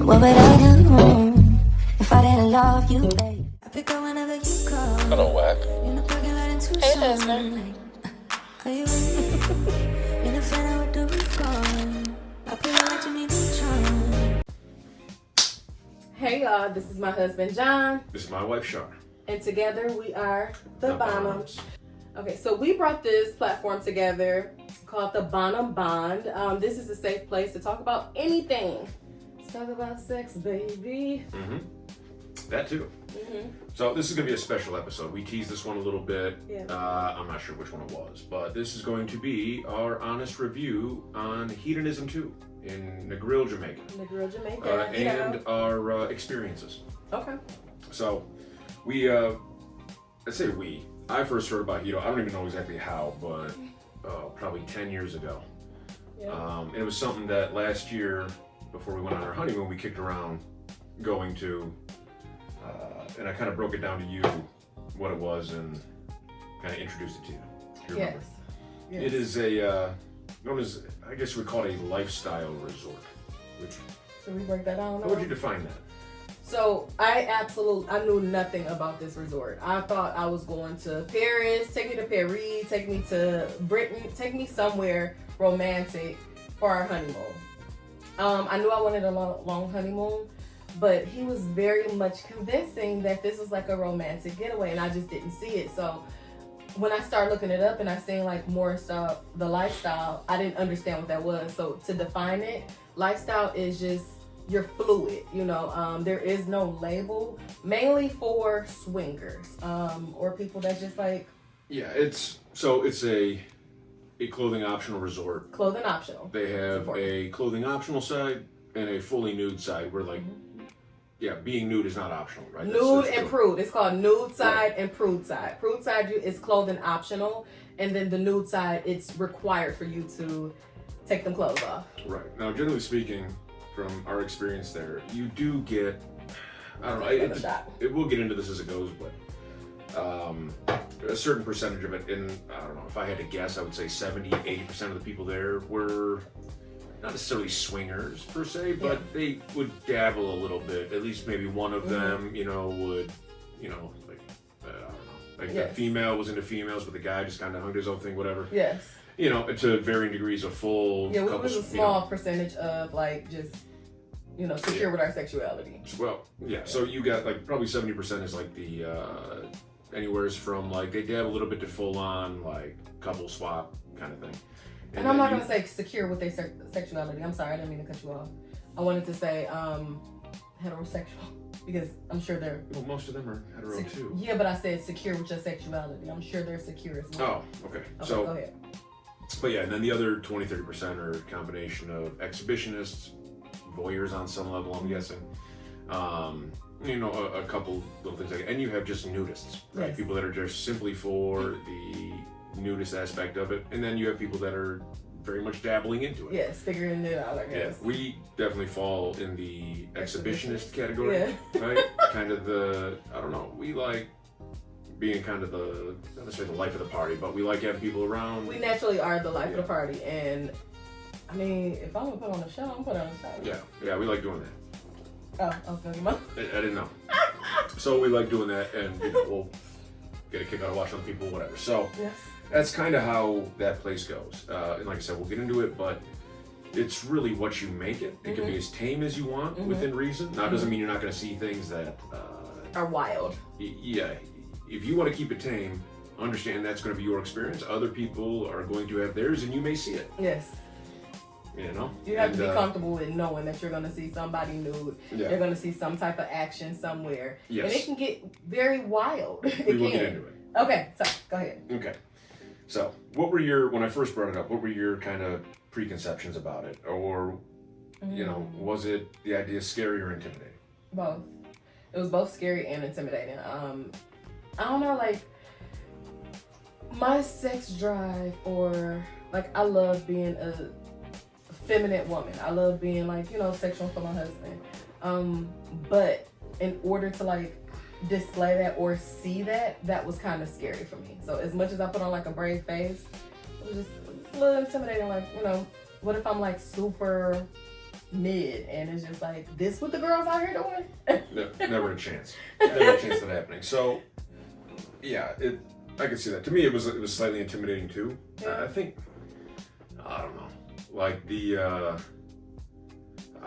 What would I do if I didn't love you, babe? I pick up whenever you call. Hello, Whack. In the parking lot in Tucson. Hey, listener. Are you in the fan with the roof on? I put it like Jimmy Neutron. Hey y'all, this is my husband John, This is my wife, Shar. and together we are the Bonham. Bonhams. Okay, so we brought this platform together called the Bonham Bond. This is a safe place to talk about anything. Let's talk about sex, baby. That too. So this is going to be a special episode. We teased this one a little bit. Yeah. I'm not sure which one it was, but this is going to be our honest review on Hedonism II in Negril, Jamaica. Negril, Jamaica. And our experiences. Okay. So I first heard about Hedo. I don't even know exactly how, but probably 10 years ago. Yeah. And it was something that last year, before we went on our honeymoon, we kicked around going to, and I kind of broke it down to you what it was and kind of introduced it to you. Do you remember? Yes. It is a, known as, I guess we would call it a lifestyle resort. Should we break that down? How would you define that? So I knew nothing about this resort. I thought I was going to Paris, take me to Paris, take me to Britain, take me somewhere romantic for our honeymoon. I knew I wanted a long honeymoon, but he was very much convincing that this was like a romantic getaway, and I just didn't see it. So when I started looking it up and I seen like more stuff, the lifestyle, I didn't understand what that was. So to define it, lifestyle is just you're fluid, there is no label, mainly for swingers, or people that just like. Yeah, it's a clothing optional resort. Clothing optional. They have a clothing optional side and a fully nude side where being nude is not optional, right? Nude and prude. It's called nude side Right. and prude side. Prude side is clothing optional, and then the nude side, it's required for you to take them clothes off. Right. Now, generally speaking, from our experience there, you do get, I don't know, it will get into this as it goes, but a certain percentage of it, and I don't know, if I had to guess, I would say 70, 80% of the people there were not necessarily swingers per se, but they would dabble a little bit. At least maybe one of them, would, like, I don't know, like the female was into females, but the guy just kind of hung his own thing, whatever. Yes. To varying degrees of full. Yeah, it was a small percentage of like just, secure with our sexuality. Well, yeah. So you got like probably 70% is like the anywheres from like they dab a little bit to full on like couple swap kind of thing. And I'm not gonna say secure with their sexuality. I'm sorry, I didn't mean to cut you off. I wanted to say heterosexual because I'm sure they're. Well, most of them are hetero too. Yeah, but I said secure with your sexuality. I'm sure they're secure as well. Oh, okay. So go ahead. But yeah, and then the other 20-30% are a combination of exhibitionists, voyeurs on some level, I'm guessing. A couple little things like, and you have just nudists, right? Yes. People that are just simply for the nudist aspect of it, and then you have people that are very much dabbling into it. Yes, figuring it out, I guess. Yeah, we definitely fall in the exhibitionist category, right? Kind of we like being kind of not necessarily the life of the party, but we like having people around. We naturally are the life of the party, and I mean, if I'm gonna put on a show, I'm gonna put on a show. Yeah, we like doing that. Oh, I was gonna go. I didn't know. So we like doing that, and we'll get a kick out of watching other people, whatever. So that's kind of how that place goes. And like I said, we'll get into it, but it's really what you make it. It can be as tame as you want within reason. Now, it doesn't mean you're not going to see things that are wild. Yeah. If you want to keep it tame, understand that's going to be your experience. Other people are going to have theirs, and you may see it. Yes. You have to be comfortable with knowing that you're going to see somebody nude. Yeah. You're going to see some type of action somewhere. Yes. And it can get very wild. We will get into it. Okay, so go ahead. Okay. So, when I first brought it up, what were your kind of preconceptions about it? Or, was it the idea scary or intimidating? Both. It was both scary and intimidating. I don't know, like, my sex drive or, like, I love being a feminine woman. I love being, like, sexual for my husband. But in order to, like, display that or see that was kind of scary for me. So as much as I put on, like, a brave face, it was just a little intimidating, like, what if I'm, like, super mid, and it's just like, this what the girls out here doing? Never a chance. Never a chance of that happening. So, yeah, I could see that. To me, it was slightly intimidating too. Yeah. I think, I don't know, like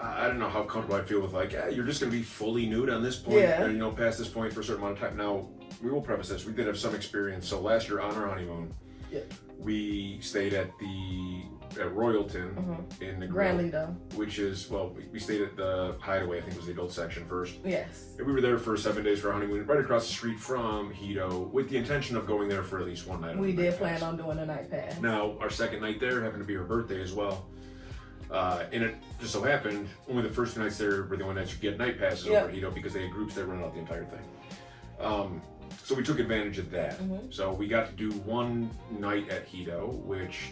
I don't know how comfortable I feel with like, yeah, you're just gonna be fully nude on this point, Yeah. or past this point for a certain amount of time. Now, we will preface this. We did have some experience. So last year on our honeymoon, Yeah. we stayed at Royalton in Negril, Grand Lido. which is, well, we stayed at the Hideaway. I think was the adult section first. Yes. And we were there for 7 days for our honeymoon, right across the street from Hedo, with the intention of going there for at least one night. We did plan on doing a night pass. Now, our second night there happened to be her birthday as well. And it just so happened, only the first 2 nights there were the only nights you get night passes over Hedo because they had groups that run out the entire thing. So we took advantage of that. So we got to do one night at Hedo, which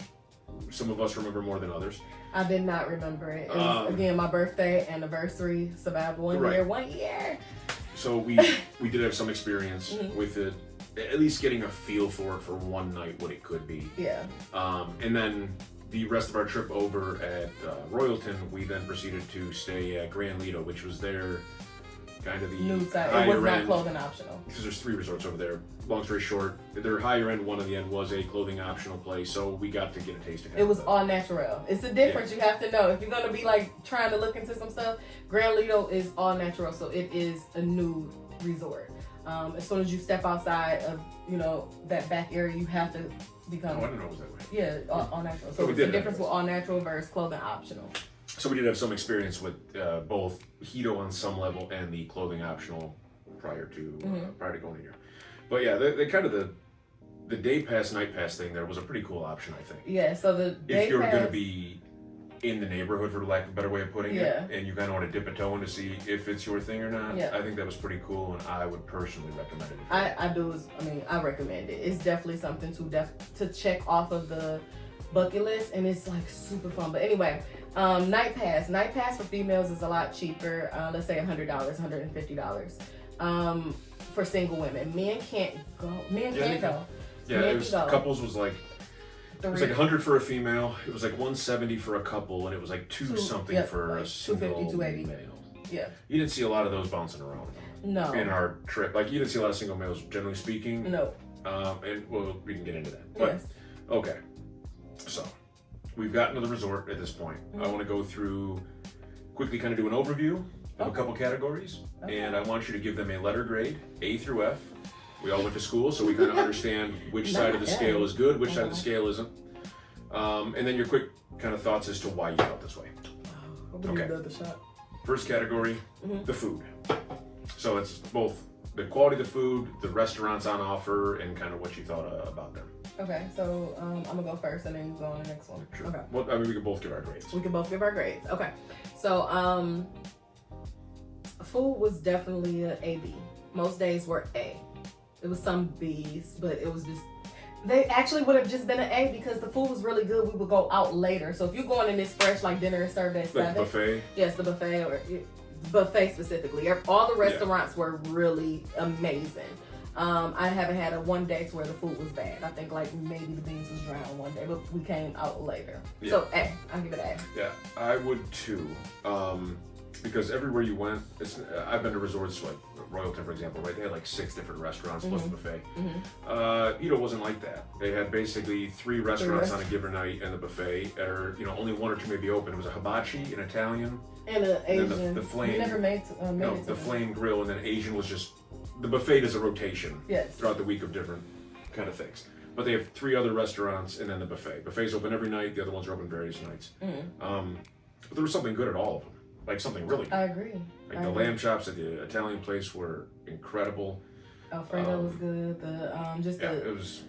some of us remember more than others. I did not remember it. It was, again, my birthday, anniversary, survived 1 year, 1 year. So we did have some experience with it, at least getting a feel for it for one night, what it could be. Yeah. And then the rest of our trip over at Royalton, we then proceeded to stay at Grand Lido, which was their kind of the Nude side. It higher was not end, clothing optional. because there's 3 resorts over there. Long story short, their higher end one of the end was a clothing optional place, so we got to get a taste of it. It was all natural. It's the difference you have to know. If you're gonna be like trying to look into some stuff, Grand Lido is all natural, so it is a nude resort. As soon as you step outside of that back area, you have to become. Oh, I didn't know it was that way. Yeah, all natural. So So we it's the did difference that. with all natural versus clothing optional. So we did have some experience with both Hedo on some level and the clothing optional prior to going here. But yeah, they kind of the day pass, night pass thing there was a pretty cool option, I think. Yeah. So the day If you're pass, going to be in the neighborhood, for lack of a better way of putting Yeah. it, and you kind of want to dip a toe in to see if it's your thing or not, Yeah. I think that was pretty cool, and I would personally recommend it. I recommend it. It's definitely something to check off of the bucket list, and it's like super fun. But anyway, night pass for females is a lot cheaper. Let's say $100, $150. For single women, men can't go. Men can't go. Yeah, Men it was can go. couples was like. It was like 100 for a female. It was like 170 for a couple, and it was like two something yep, for like a single 250, 280. male. Yeah. You didn't see a lot of those bouncing around No. in our trip. Like you didn't see a lot of single males, generally speaking. No. And well, we can get into that. But, Yes. okay. So we've gotten to the resort at this point. I want to go through quickly, kind of do an overview of a couple categories, and I want you to give them a letter grade, A through F. We all went to school, so we kind of understand which side of the scale is good, which side of the scale isn't. And then your quick kind of thoughts as to why you felt this way. Okay. Another shot. First category, the food. So it's both the quality of the food, the restaurants on offer, and kind of what you thought about them. Okay, so I'm gonna go first, and then you go on the next one. Sure. Okay. Well, I mean, we could both give our grades. We can both give our grades. Okay. So food was definitely an A/B. Most days were A. It was some B's, but it was just. They actually would have just been an A because the food was really good. We would go out later. So if you're going in this fresh, like dinner is served at Like 7. buffet. Yes, the buffet or buffet specifically. All the restaurants were really amazing. I haven't had a one day to where the food was bad. I think like maybe the beans was dry on one day, but we came out later. Yeah. So A, I'll give it A. Yeah, I would too. Because everywhere you went, I've been to resorts like Royalton, for example, right? They had like 6 different restaurants plus a buffet. Edo wasn't like that. They had basically 3 restaurants on a given night, and the buffet, or only 1 or 2 may be open. It was a hibachi, an Italian, And an and then Asian. the flame. We never made No, it to the flame grill, and then Asian was just the buffet is a rotation Yes. throughout the week of different kind of things. But they have 3 other restaurants, and then the buffet. Buffet's open every night. The other ones are open various nights. But there was something good at all of them. Like something really good. I agree. Like the lamb chops at the Italian place were incredible. Alfredo was good. It was.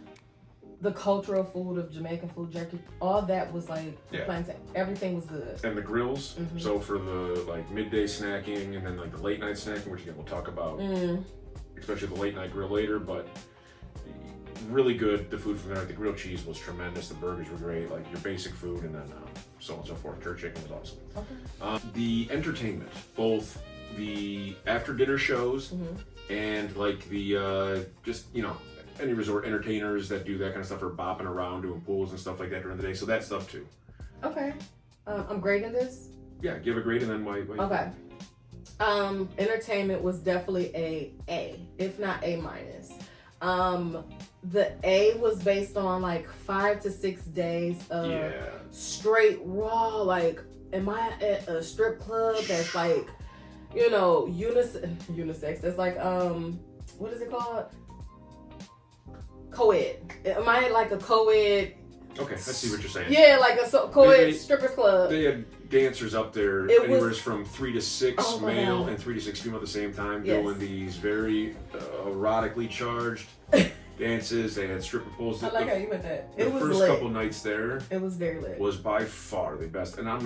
The cultural food of Jamaican food, jerky, all that was like Yeah. plantain. Everything was good. And the grills. So for the like midday snacking and then like the late night snacking, which again we'll talk about, especially the late night grill later. But really good. The food from there, the grilled cheese was tremendous. The burgers were great. Like your basic food, and then so on and so forth. Jerk chicken was awesome. Okay. The entertainment, both the after dinner shows and like the just any resort entertainers that do that kind of stuff are bopping around doing pools and stuff like that during the day. So that stuff too. Okay. I'm grading this yeah, give a grade and then why Okay. Entertainment was definitely A, if not A minus. The A was based on like 5 to 6 days of straight raw. Like, am I at a strip club that's like, you know, unisex? That's like, what is it called? Co-ed. Am I at like a co-ed? Okay, I see what you're saying. Yeah, like a co-ed strippers club. They had dancers up there, anywhere from 3 to 6 male and 3 to 6 female at the same time, doing these very erotically charged dances. They had stripper poles. I like how you meant that. The It was first lit. couple nights there, it was very lit. Was by far the best, and I'm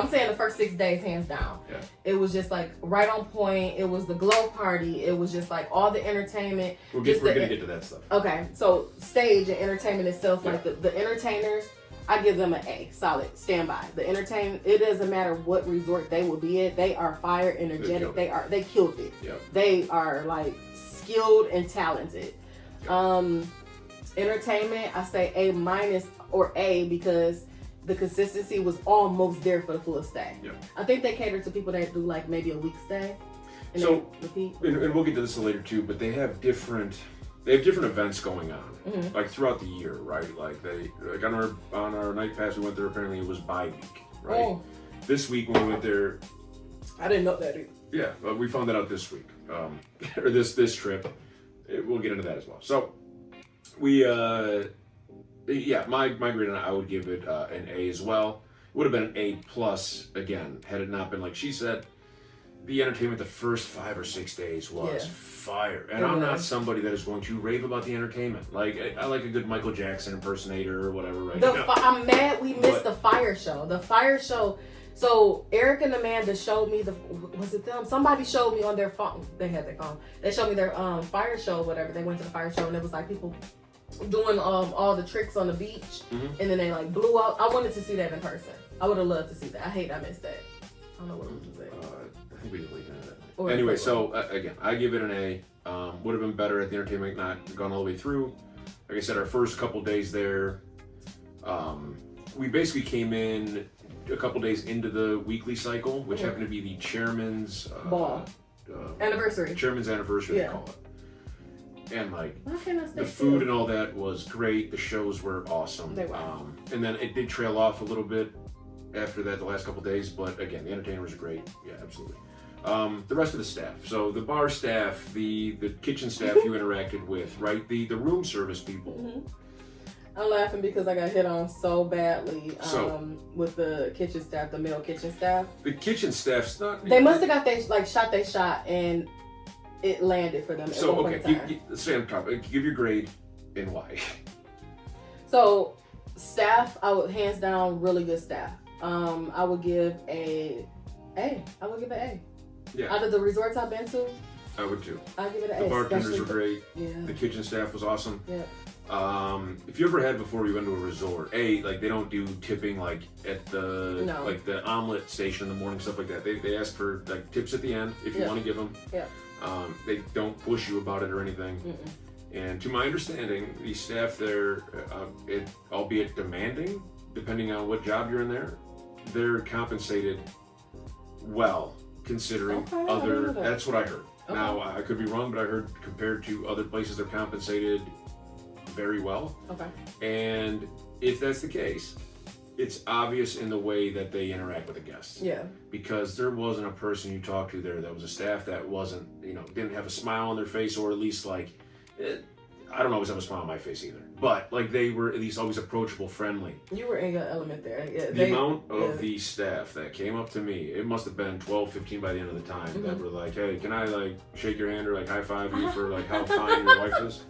saying the first 6 days, hands down. Yeah. It was just like right on point. It was the glow party. It was just like all the entertainment. We're gonna get to that stuff. Okay, so stage and entertainment itself, like the entertainers, I give them an A, solid, stand by. The entertainment, it doesn't matter what resort they will be at. They are fire, energetic. They killed it. Yep. They are like skilled and talented. Entertainment, I say A minus or A because the consistency was almost there for the full stay. Yep. I think they cater to people that do like maybe a week stay. And So, repeat. and we'll get to this later too, but they have different events going on, Mm-hmm. like throughout the year, right? Like on our night pass we went there. Apparently it was bi-week, right? Oh. This week when we went there, I didn't know that either. yeah, we found that out this week, or this trip. We'll get into that as well. So we, my grade on it, I would give it an A as well. It would have been an A plus again had it not been like she said. The entertainment the first 5 or 6 days was fire, and I'm not somebody that is going to rave about the entertainment. Like I like a good Michael Jackson impersonator or whatever, right? I'm mad we missed the fire show. The fire show. So Eric and Amanda showed me was it them? Somebody showed me on their phone. They had their phone. They showed me their fire show, whatever. They went to the fire show and it was like people doing all the tricks on the beach, and then they like blew out. I wanted to see that in person. I would have loved to see that. I hate I missed that. I don't know what I was saying. I think we did leave that. Anyway, so again, I give it an A. Would have been better at the entertainment not gone all the way through. Like I said, our first couple days there, we basically came in a couple days into the weekly cycle, which happened to be the chairman's ball anniversary. Chairman's anniversary, they call it. And like the food still? and all that was great. The shows were awesome. They were. And then it did trail off a little bit after that, the last couple days. But again, the entertainers are great. Yeah, absolutely. The rest of the staff. So the bar staff, the kitchen staff you interacted with, right? The room service people. Mm-hmm. I'm laughing because I got hit on so badly with the kitchen staff, the male kitchen staff. The kitchen staff's not... They must have got their shot and it landed for them. So, okay, stay on top. Give your grade and why. So, staff, I would hands down really good staff. I would give A. I would give it A. Yeah. Out of the resorts I've been to, I would too. I'd give it an A. The bartenders were great. Yeah. The kitchen staff was awesome. Yeah. If you ever had before you went to a resort, like they don't do tipping like at the like the omelet station in the morning, stuff like that. They ask for like tips at the end if you want to give them. Yeah. They don't push you about it or anything. And to my understanding, the staff there, albeit demanding, depending on what job you're in there, they're compensated well, considering other. That's what I heard. Okay. Now I could be wrong, but I heard compared to other places, they're compensated very well. Okay. And if that's the case, it's obvious in the way that they interact with the guests. Yeah. Because there wasn't a person you talked to there that was a staff that wasn't, didn't have a smile on their face, or at least like, I don't always have a smile on my face either, but like they were at least always approachable, friendly. You were in your element there. Yeah, the amount of the staff that came up to me, it must have been 12, 15 by the end of the time, that were like, hey, can I like shake your hand or like high five you for like how fine your wife is?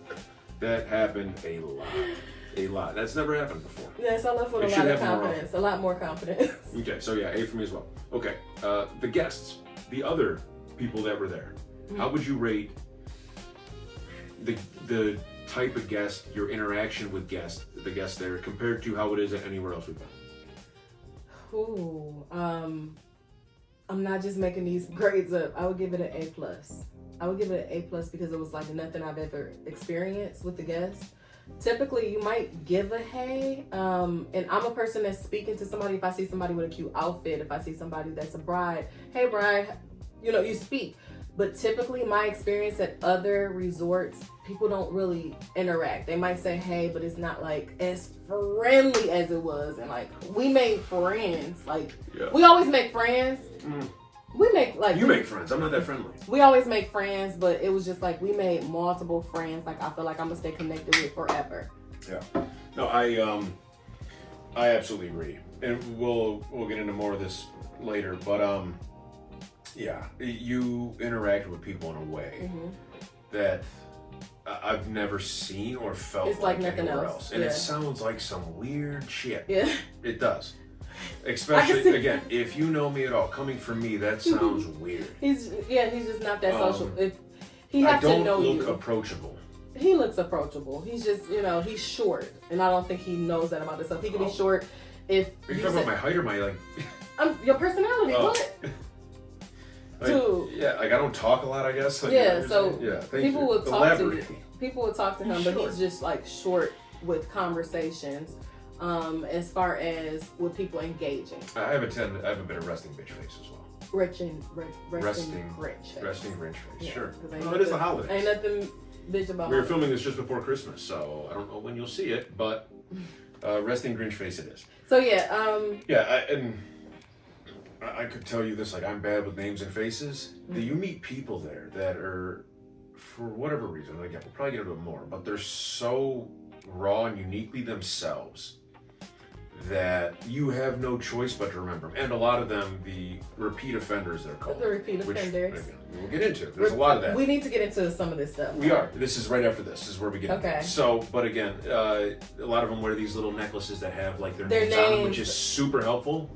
That happened a lot. That's never happened before. Yes, I left with a lot of confidence. A lot more confidence. Okay, so yeah, A for me as well. Okay, the guests, the other people that were there, how would you rate the type of guest, your interaction with the guests there, compared to how it is at anywhere else we've been? Ooh, I'm not just making these grades up. I would give it an A+. I would give it an A+ because it was like nothing I've ever experienced with the guests. typically you might give a hey. And I'm a person that's speaking to somebody. If I see somebody with a cute outfit, if I see somebody that's a bride, hey bride, you know, you speak. But typically my experience at other resorts, people don't really interact. They might say hey, but it's not like as friendly as it was. And like we made friends. Like we always make friends. We make like you make friends. I'm not that friendly. We always make friends, but it was just like we made multiple friends. Like I feel like I'm gonna stay connected with forever. Yeah. No, I absolutely agree, and we'll get into more of this later. But yeah, you interact with people in a way that I've never seen or felt it's like nothing anywhere else. And it sounds like some weird shit. Yeah, it does. Especially again, if you know me at all, coming from me, that sounds weird. He's just not that social. If he has to know you. I don't look approachable. He looks approachable. He's just, you know, he's short, and I don't think he knows that about himself. He can be short if are you talking about my height or my like? Your personality. What? Like, dude. Yeah, like I don't talk a lot, I guess. Like, yeah, so people will talk to you. People will talk to him, but he's just like short with conversations. As far as with people engaging. I have a bit of resting bitch face as well. Resting Grinch face. Resting Grinch face, yeah, sure. No, it is the holidays. Ain't nothing bitch about We were filming this just before Christmas, so I don't know when you'll see it, but resting Grinch face it is. So yeah, I could tell you this, like I'm bad with names and faces. You meet people there that are, for whatever reason, and again, we'll probably get into it more, but they're so raw and uniquely themselves that you have no choice but to remember them. And a lot of them, the repeat offenders, they're called. The repeat offenders. Which we'll get into. There's a lot of that. We need to get into some of this stuff. We are. This is right after this. This is where we get into it. So, but again, a lot of them wear these little necklaces that have like their names on them, which is super helpful.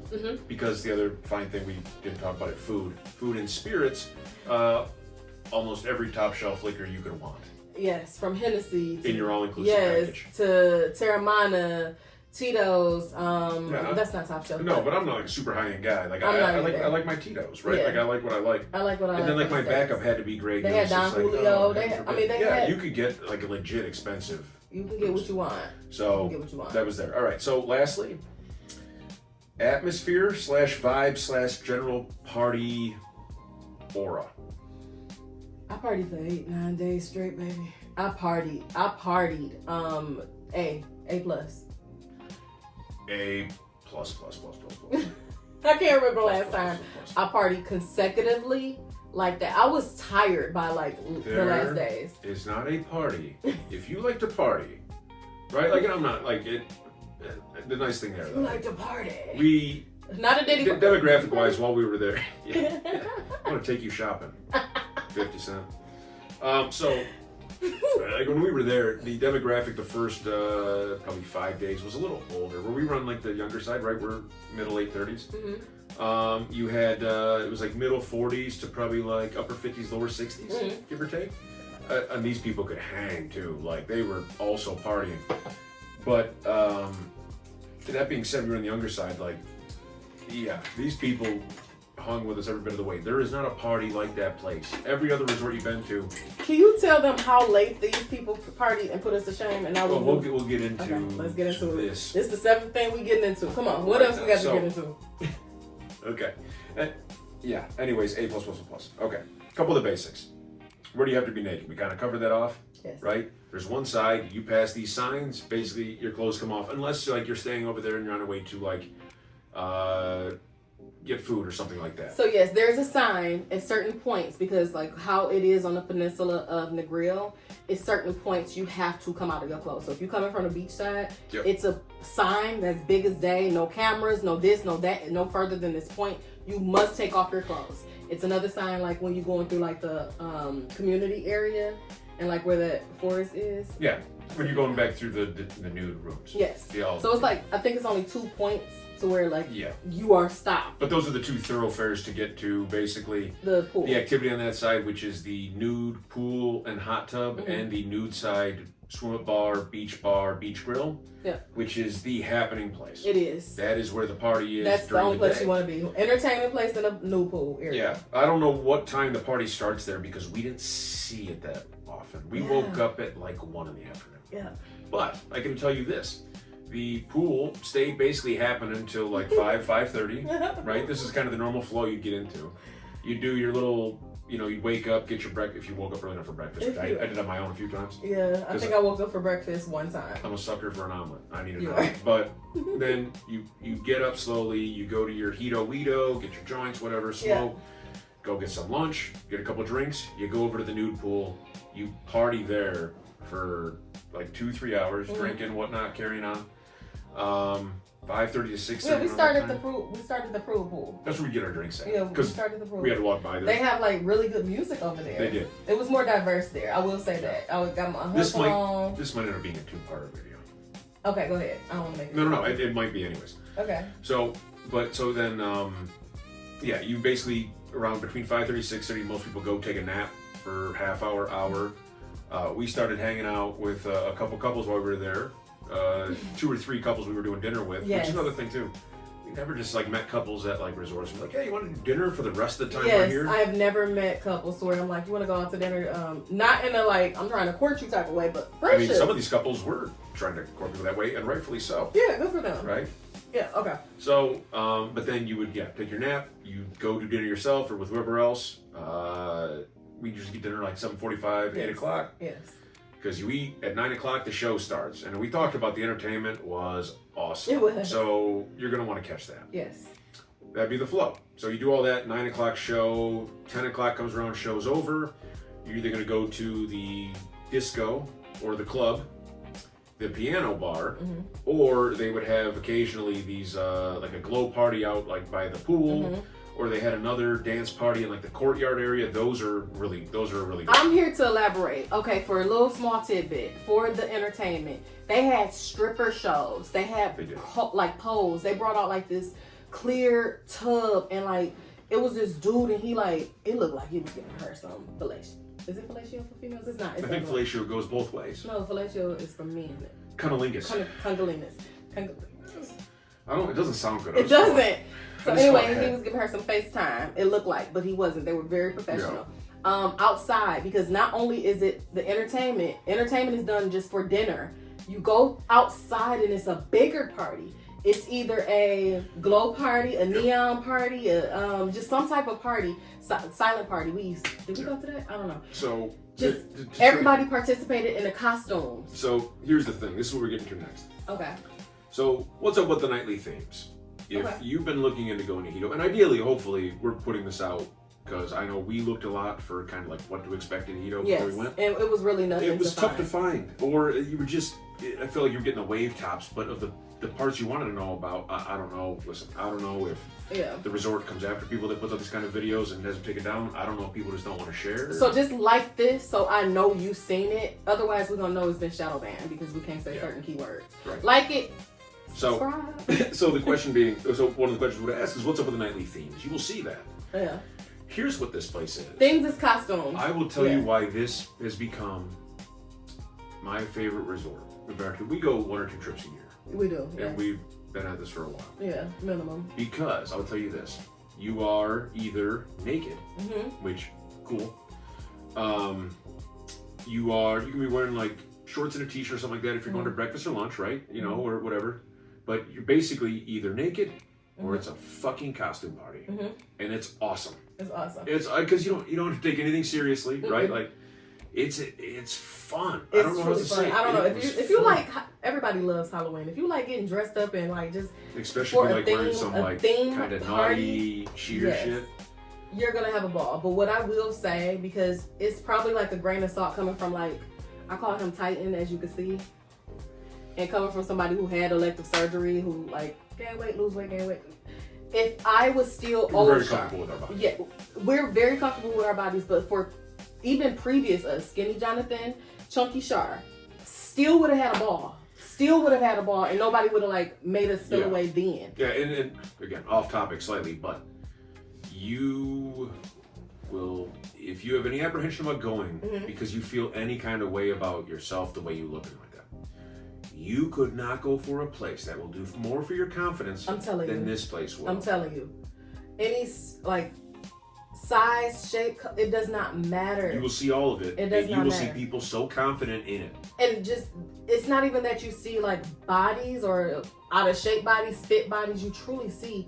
Because the other fine thing we didn't talk about it, food and spirits, almost every top shelf liquor you could want. Yes, from Hennessy in your all-inclusive package. To Terramana, Tito's, that's not top shelf. No, but I'm not like a super high-end guy. Like I like my Tito's, right? Yeah. Like I like what I like. I like what I like. And then like my backup had to be great. They had Don Julio. You could get like a legit expensive. You can get what you want. So that was there. All right. So lastly, atmosphere / vibe / general party aura. I partied for 8-9 days straight, baby. I partied. A plus. A plus. I can't remember the last time I partied consecutively like that. I was tired by like the last days. It's not a party. If you like to party, right? Like, and I'm not like it. The nice thing there, though. You like to party. We not a Diddy. Demographic wise, while we were there, I want to take you shopping. 50 Cent. So. Like when we were there, the demographic the first probably 5 days was a little older. Where we were on like the younger side, right? We're middle late 30s. You had it was like middle 40s to probably like upper 50s, lower 60s, give or take. And these people could hang too. Like they were also partying. But that being said, we were on the younger side. Like, yeah, these people hung with us every bit of the way. There is not a party like that place. Every other resort you've been to. Can you tell them how late these people partied and put us to shame? And we'll get into. Okay, let's get into this. This is the seventh thing we getting into. Come on, what else we got to get into? Okay, yeah. Anyways, A plus. Okay, couple of the basics. Where do you have to be naked? We kind of covered that off. Yes. Right. There's one side. You pass these signs. Basically, your clothes come off, unless like you're staying over there and you're on your way to like. Get food or something like that. So yes, there's a sign at certain points because like how it is on the peninsula of Negril, at certain points you have to come out of your clothes. So if you're coming from the beach side, it's a sign that's big as day, no cameras, no this, no that, no further than this point. You must take off your clothes. It's another sign like when you're going through like the community area and like where the forest is. Yeah, when you're going back through the nude rooms. Yes. So it's like, I think it's only 2 points to where like you are stopped. But those are the two thoroughfares to get to basically the pool. The activity on that side, which is the nude pool and hot tub, and the nude side swim up bar, beach grill. Yeah. Which is the happening place. It is. That is where the party is. That's the only place you want to be. Entertainment place in a nude pool area. Yeah. I don't know what time the party starts there because we didn't see it that often. We woke up at like 1 in the afternoon. Yeah. But I can tell you this. The pool stayed basically happening until like 5:30, right? This is kind of the normal flow you'd get into. You do your little, you'd wake up, get your breakfast, if you woke up early enough for breakfast. I did on my own a few times. Yeah, I think I woke up for breakfast one time. I'm a sucker for an omelet. I need an omelet. But then you get up slowly, you go to your Hedo, get your joints, whatever, smoke, go get some lunch, get a couple drinks, you go over to the nude pool, you party there for like 2-3 hours, drinking, whatnot, carrying on. 5:30 to 6:30. Yeah, we started the prude pool. That's where we get our drinks at. Yeah, we started the prude. We had to walk by there. They have like really good music over there. They did. It was more diverse there. I will say that. I got my headphones on. This might end up being a 2-part video. Okay, go ahead. I don't want to make it. No. It might be anyways. Okay. So then, you basically around between 5:30 6:30, most people go take a nap for half hour. We started hanging out with a couple couples while we were there. 2 or 3 couples we were doing dinner with, which is another thing too. We never just like met couples at like resorts and like, hey, you want to do dinner for the rest of the time we're here? I've never met couples where I'm like, you want to go out to dinner? Not in a like, I'm trying to court you type of way, but friendship. I mean, some of these couples were trying to court people that way, and rightfully so. Yeah, good for them. Right? Yeah, okay. So, but then you would, take your nap, you go do dinner yourself or with whoever else. We usually get dinner like 7:45, 8 o'clock. Yes. Because you eat at 9 o'clock, the show starts. And we talked about the entertainment was awesome. It was. So you're going to want to catch that. Yes. That'd be the flow. So you do all that, 9 o'clock show, 10 o'clock comes around, show's over. You're either going to go to the disco or the club, the piano bar, or they would have occasionally these, like a glow party out like by the pool. Or they had another dance party in like the courtyard area. Those are really good. I'm here to elaborate. Okay, for a little small tidbit for the entertainment, they had stripper shows. They had like poles. They brought out like this clear tub and like it was this dude and he like it looked like he was giving her some fellatio. Is it fellatio for females? It's not. I think fellatio goes both ways. No, fellatio is for men. Cunnilingus. Cunnilingus. It doesn't sound good. It doesn't. So anyway, he was giving her some FaceTime. It looked like, but he wasn't. They were very professional. Yeah. Outside, because not only is it the entertainment is done just for dinner. You go outside and it's a bigger party. It's either a glow party, a neon party, just some type of party, silent party. Did we go to that? I don't know. So just everybody participated in the costumes. So here's the thing. This is what we're getting to next. Okay. So what's up with the nightly themes? If you've been looking into going to Hedo, and ideally, hopefully, we're putting this out because I know we looked a lot for kind of like what to expect in Hedo before we went. And it was really nothing. It was tough to find, or you were just. I feel like you're getting the wave tops, but of the parts you wanted to know about, I don't know. Listen, I don't know if the resort comes after people that puts up these kind of videos and doesn't take it down. I don't know if people just don't want to share. So just like this, so I know you've seen it. Otherwise, we're gonna know it's been shadow banned because we can't say certain keywords. Right. Like it. So the question being, one of the questions we would ask is, what's up with the nightly themes? You will see that. Yeah. Here's what this place is. Things is costumes. I will tell you why this has become my favorite resort. We go 1 or 2 trips a year. We do. And we've been at this for a while. Yeah, minimum. Because I'll tell you this, you are either naked, which cool. You can be wearing like shorts and a t-shirt or something like that if you're going to breakfast or lunch, right? Or whatever. But you're basically either naked or it's a fucking costume party, and it's awesome. It's awesome. It's because you don't have to take anything seriously, right? Like it's fun. It's I don't know how to say. I don't know if you like. Everybody loves Halloween. If you like getting dressed up and like just especially like wearing some like kind of naughty cheater shit, you're gonna have a ball. But what I will say, because it's probably like a grain of salt coming from like I call him Titan, as you can see. And coming from somebody who had elective surgery, who like gain weight, lose weight, gain weight. If I was still we're very comfortable with our bodies. Yeah, we're very comfortable with our bodies. But for even previous us, Skinny Jonathan, Chunky Shar, still would have had a ball. And nobody would have like made us feel away then. Yeah, and again, off topic slightly, but you will, if you have any apprehension about going because you feel any kind of way about yourself, the way you look and like that, you could not go for a place that will do more for your confidence than this place will. I'm telling you. Any like size, shape, it does not matter. You will see all of it. It does and you not will matter. see people so confident in it. And just, it's not even that you see like bodies or out of shape bodies, fit bodies. You truly see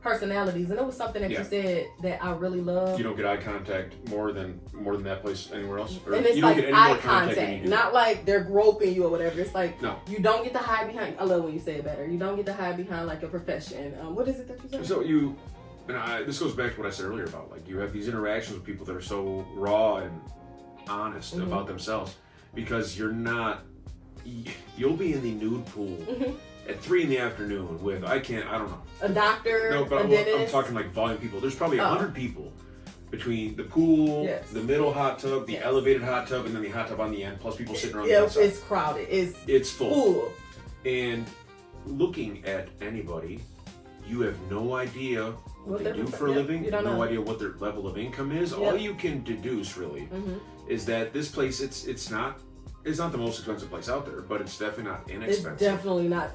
personalities. And it was something that you said that I really love. You don't get eye contact more than that place anywhere else. Or and it's you don't like get any eye more contact than contact, you do. not like they're groping you or whatever. It's like No. you don't get to hide behind. I love when you say it better. You don't get to hide behind like a profession. What is it that you said? So this goes back to what I said earlier about like you have these interactions with people that are so raw and honest about themselves because you'll be in the nude pool at 3 p.m. with I don't know, a doctor, no, but a dentist. I'm talking like volume people. There's probably 100 people between the pool, the middle hot tub, the elevated hot tub, and then the hot tub on the end. Plus people sitting around the outside. It's crowded. It's full. And looking at anybody, you have no idea what they do for a living. You have no idea what their level of income is. All you can deduce really is that this place it's not the most expensive place out there, but it's definitely not inexpensive. It's definitely not.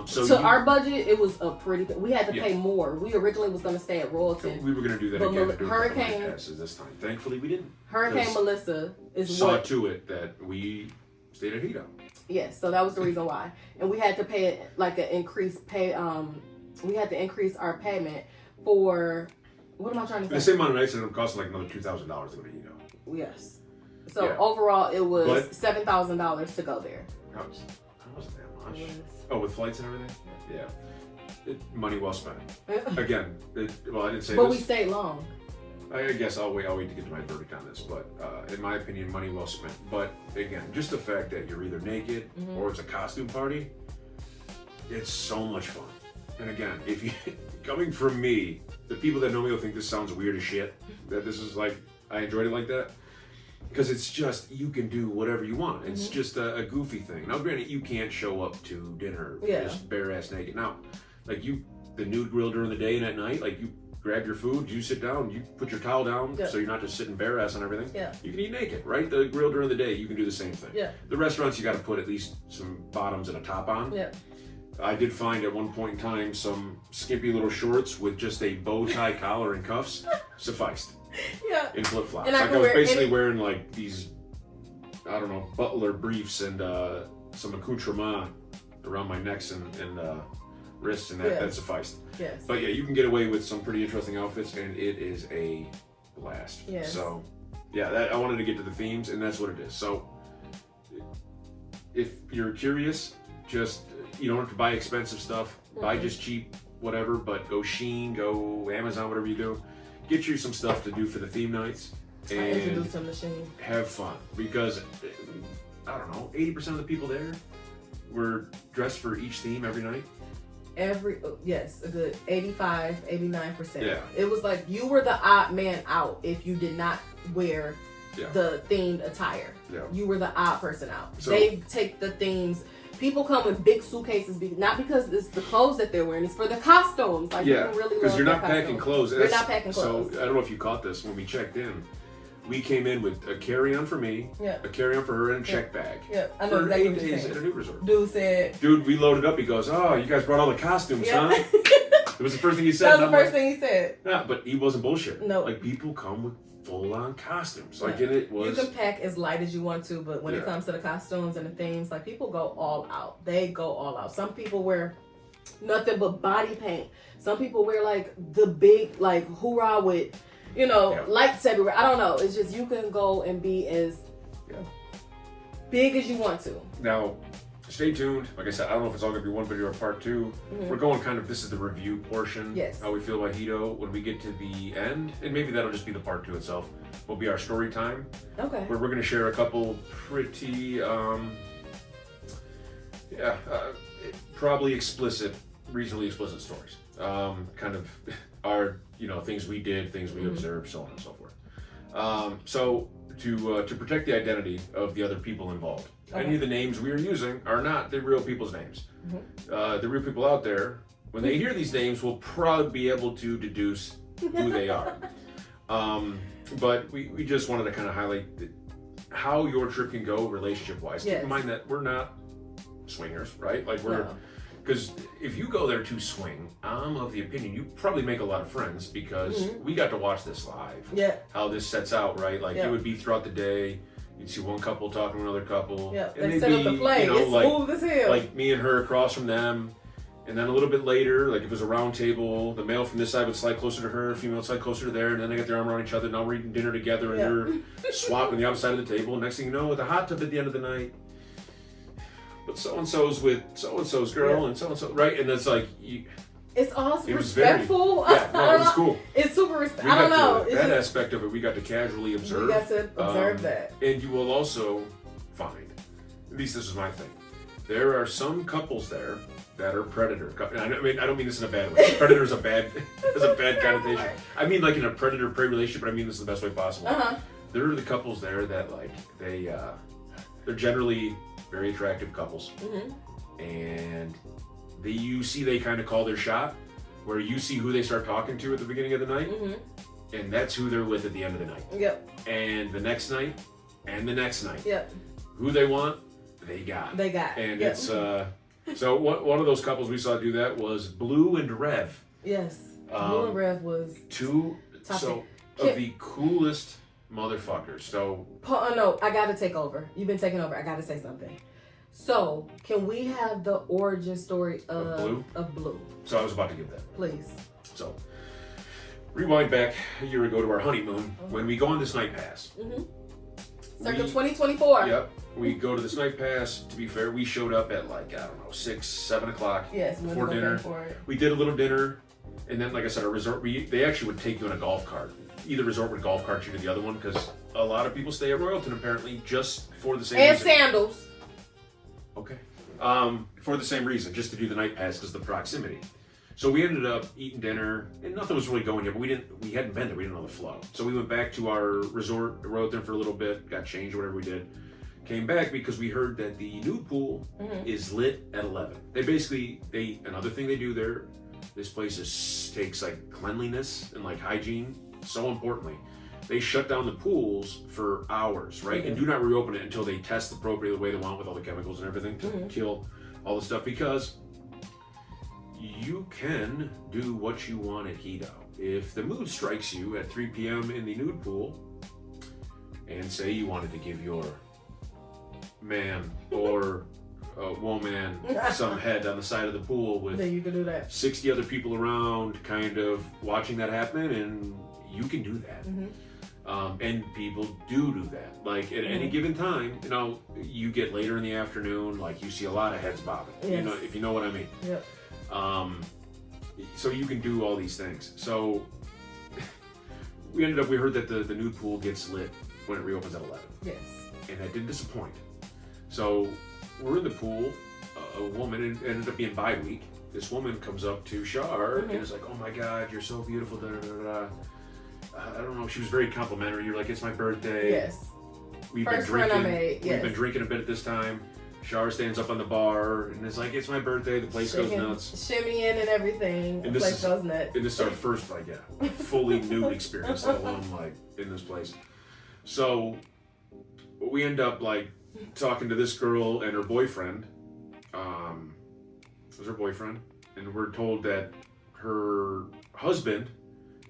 So our budget, it was a pretty. We had to pay more. We originally was going to stay at Royalton. We were going to do that but again. Hurricane passes this time. Thankfully, we didn't. Hurricane Melissa saw to it that we stayed at Hedo. Yes, so that was the reason why, and we had to pay it like an increased pay. We had to increase our payment for what am I trying to say? The same amount of nights ended up costing like another $2,000 to go to Hedo. Yes. So overall, it was $7,000 to go there. That wasn't that much. Oh, with flights and everything? Yeah. Money well spent. Again, I didn't say but this. we stayed long. I guess I'll wait to get to my verdict on this, but in my opinion, money well spent. But again, just the fact that you're either naked or it's a costume party, it's so much fun. And again, if you coming from me, the people that know me will think this sounds weird as shit. That this is like I enjoyed it like that. Because it's just, you can do whatever you want. It's just a goofy thing. Now, granted, you can't show up to dinner just bare-ass naked. Now, like the nude grill during the day and at night, like you grab your food, you sit down, you put your towel down so you're not just sitting bare-ass on everything. Yeah. You can eat naked, right? The grill during the day, you can do the same thing. Yeah. The restaurants, you got to put at least some bottoms and a top on. Yeah. I did find at one point in time some skimpy little shorts with just a bow tie collar and cuffs sufficed. Yeah. In flip flops. Like I was basically wearing like these, I don't know, butler briefs and some accoutrement around my necks and wrists, and that sufficed. Yes. But yeah, you can get away with some pretty interesting outfits, and it is a blast. Yes. So yeah, I wanted to get to the themes, and that's what it is. So if you're curious, just you don't have to buy expensive stuff. Buy just cheap whatever, but go Shein, go Amazon, whatever you do. Get you some stuff to do for the theme nights and have fun, because I don't know, 80% of the people there were dressed for each theme every night. Yes, a good 85-89%. Yeah. It was like you were the odd man out if you did not wear the themed attire. Yeah. You were the odd person out. So, they take the themes. People come with big suitcases, not because it's the clothes that they're wearing, it's for the costumes. Like, yeah, because you're not packing clothes. You're not packing clothes. So I don't know if you caught this when we checked in. We came in with a carry-on for me, a carry-on for her, and a check bag. Yeah, I know exactly what you're saying. At a new resort. Dude, we loaded up. He goes, "Oh, you guys brought all the costumes, huh?" It was the first thing he said. That was the first thing he said. Yeah, but he wasn't bullshit. No, like people come with full-on costumes. Like it was. You can pack as light as you want to, but when it comes to the costumes and the themes, like people go all out. They go all out. Some people wear nothing but body paint. Some people wear like the big like hoorah with, lights everywhere. I don't know. It's just you can go and be as big as you want to. Now, stay tuned. Like I said, I don't know if it's all going to be one video or part two. We're going this is the review portion. Yes. How we feel about Hedo. When we get to the end, and maybe that'll just be the part two itself, will be our story time. Okay. Where we're going to share a couple pretty, probably reasonably explicit stories. Kind of our, things we did, things we observed, so on and so forth. So to protect the identity of the other people involved. Okay. Any of the names we are using are not the real people's names. The real people out there, when they hear these names, will probably be able to deduce who they are. But we just wanted to kind of highlight how your trip can go relationship-wise. Yes. Keep in mind that we're not swingers, right? Like because Because if you go there to swing, I'm of the opinion you probably make a lot of friends because we got to watch this live. Yeah. How this sets out, right? Like it would be throughout the day. You'd see one couple talking to another couple. Yeah. And They set up the play. It's smooth as hell. Like me and her across from them. And then a little bit later, like if it was a round table, the male from this side would slide closer to her, female would slide closer to there, and then they got their arm around each other. Now we're eating dinner together, and they're swapping the outside of the table. And next thing you know, with a hot tub at the end of the night, but so and so's with so and so's girl, and so, right? And it's like it's awesome. It was respectful. Yeah, no, it was cool. It's super respectful. I don't know. That aspect of it, we got to casually observe. We got to observe that. And you will also find, at least this is my thing, there are some couples there that are predator. I don't mean this in a bad way. Predator is a bad connotation. I mean like in a predator-prey relationship, but I mean this in the best way possible. There are the couples there that like they're generally very attractive couples, and they kind of call their shot, where you see who they start talking to at the beginning of the night, and that's who they're with at the end of the night. Yep. And the next night, and the next night. Yep. Who they want, they got. And it's so one of those couples we saw do that was Blue and Rev. Yes. Blue and Rev was two of the coolest motherfuckers. So no, I gotta take over. You've been taking over. I gotta say something. So can we have the origin story of Blue? So I was about to give that. Please. So rewind back a year ago to our honeymoon when we go on this night pass. Circa 2024. Yep. We go to this night pass. To be fair, we showed up at like, I don't know, 6, 7 o'clock. Yes, before dinner. We did a little dinner. And then, like I said, our resort, they actually would take you in a golf cart. Either resort would golf cart you to the other one because a lot of people stay at Royalton apparently just for the same reason. And sandals. Okay. For the same reason, just to do the night pass because of the proximity. So we ended up eating dinner, and nothing was really going yet, but we hadn't been there, we didn't know the flow. So we went back to our resort, rode there for a little bit, got changed, whatever we did. Came back because we heard that the nude pool is lit at 11. Another thing they do there, this place takes like cleanliness and like hygiene so importantly. They shut down the pools for hours, right? And do not reopen it until they test appropriately the way they want with all the chemicals and everything to kill all the stuff, because you can do what you want at Hedo. If the mood strikes you at 3 p.m. in the nude pool, and say you wanted to give your man or woman some head on the side of the pool with then you can do that. 60 other people around kind of watching that happen, and you can do that. And people do that. Like at any given time, you get later in the afternoon, like you see a lot of heads bobbing, if you know what I mean. Yep. So you can do all these things. So we heard that the nude pool gets lit when it reopens at 11. Yes. And that didn't disappoint. So we're in the pool, a woman, it ended up being bi-week. This woman comes up to Shar and is like, "Oh my God, you're so beautiful, da da da da." I don't know, she was very complimentary. You're like, "It's my birthday." Yes. We've been drinking a bit at this time. Shar stands up on the bar and is like, "It's my birthday." The place goes nuts. Shimmying and everything. The place goes nuts. And this is our first, fully nude experience, let alone, in this place. So, we end up, talking to this girl and her boyfriend. It was her boyfriend. And we're told that her husband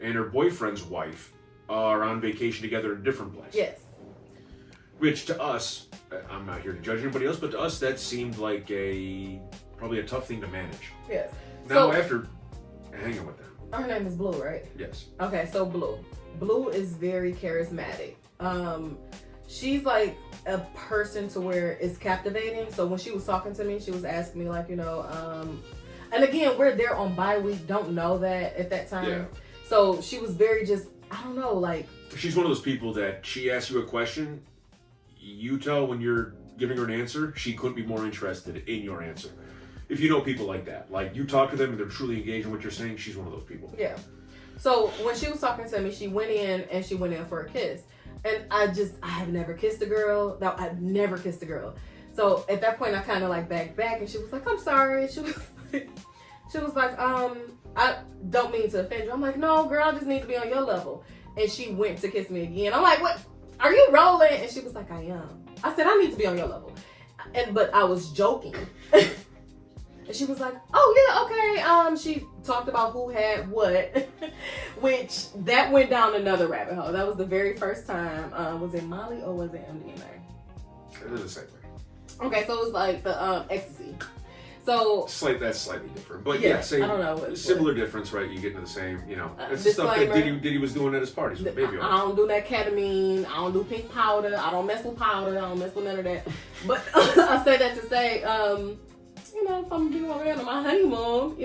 and her boyfriend's wife are on vacation together in a different place. Yes. Which to us, I'm not here to judge anybody else, but to us that seemed like probably a tough thing to manage. Yes. Now after hanging with them. Her name is Blue, right? Yes. Okay, so Blue is very charismatic. She's like a person to where it's captivating. So when she was talking to me, she was asking me and again, we're there on bi-week, don't know that at that time. Yeah. So she was very she's one of those people that she asks you a question, you tell when you're giving her an answer, she couldn't be more interested in your answer. If you know people like that, you talk to them and they're truly engaged in what you're saying, she's one of those people. Yeah. So when she was talking to me, she went in for a kiss. And I have never kissed a girl. No, I've never kissed a girl. So at that point, I kind of backed back, and she was like, "I'm sorry." She was like, "I don't mean to offend you." I'm like, "No, girl, I just need to be on your level." And she went to kiss me again. I'm like, "What? Are you rolling?" And she was like, "I am." I said, "I need to be on your level," but I was joking. And she was like, oh yeah, okay. She talked about who had what, which that went down another rabbit hole. That was the very first time. Was it Molly or was it MDMA? It was the same thing. Okay, so it was like the ecstasy. So that's slightly different, but yeah, same. I don't know. Similar difference, right? You get into the same, it's the stuff that Diddy was doing at his parties with baby. I don't do that ketamine. I don't do pink powder. I don't mess with powder. I don't mess with none of that. But I say that to say, if I'm doing my man on my honeymoon,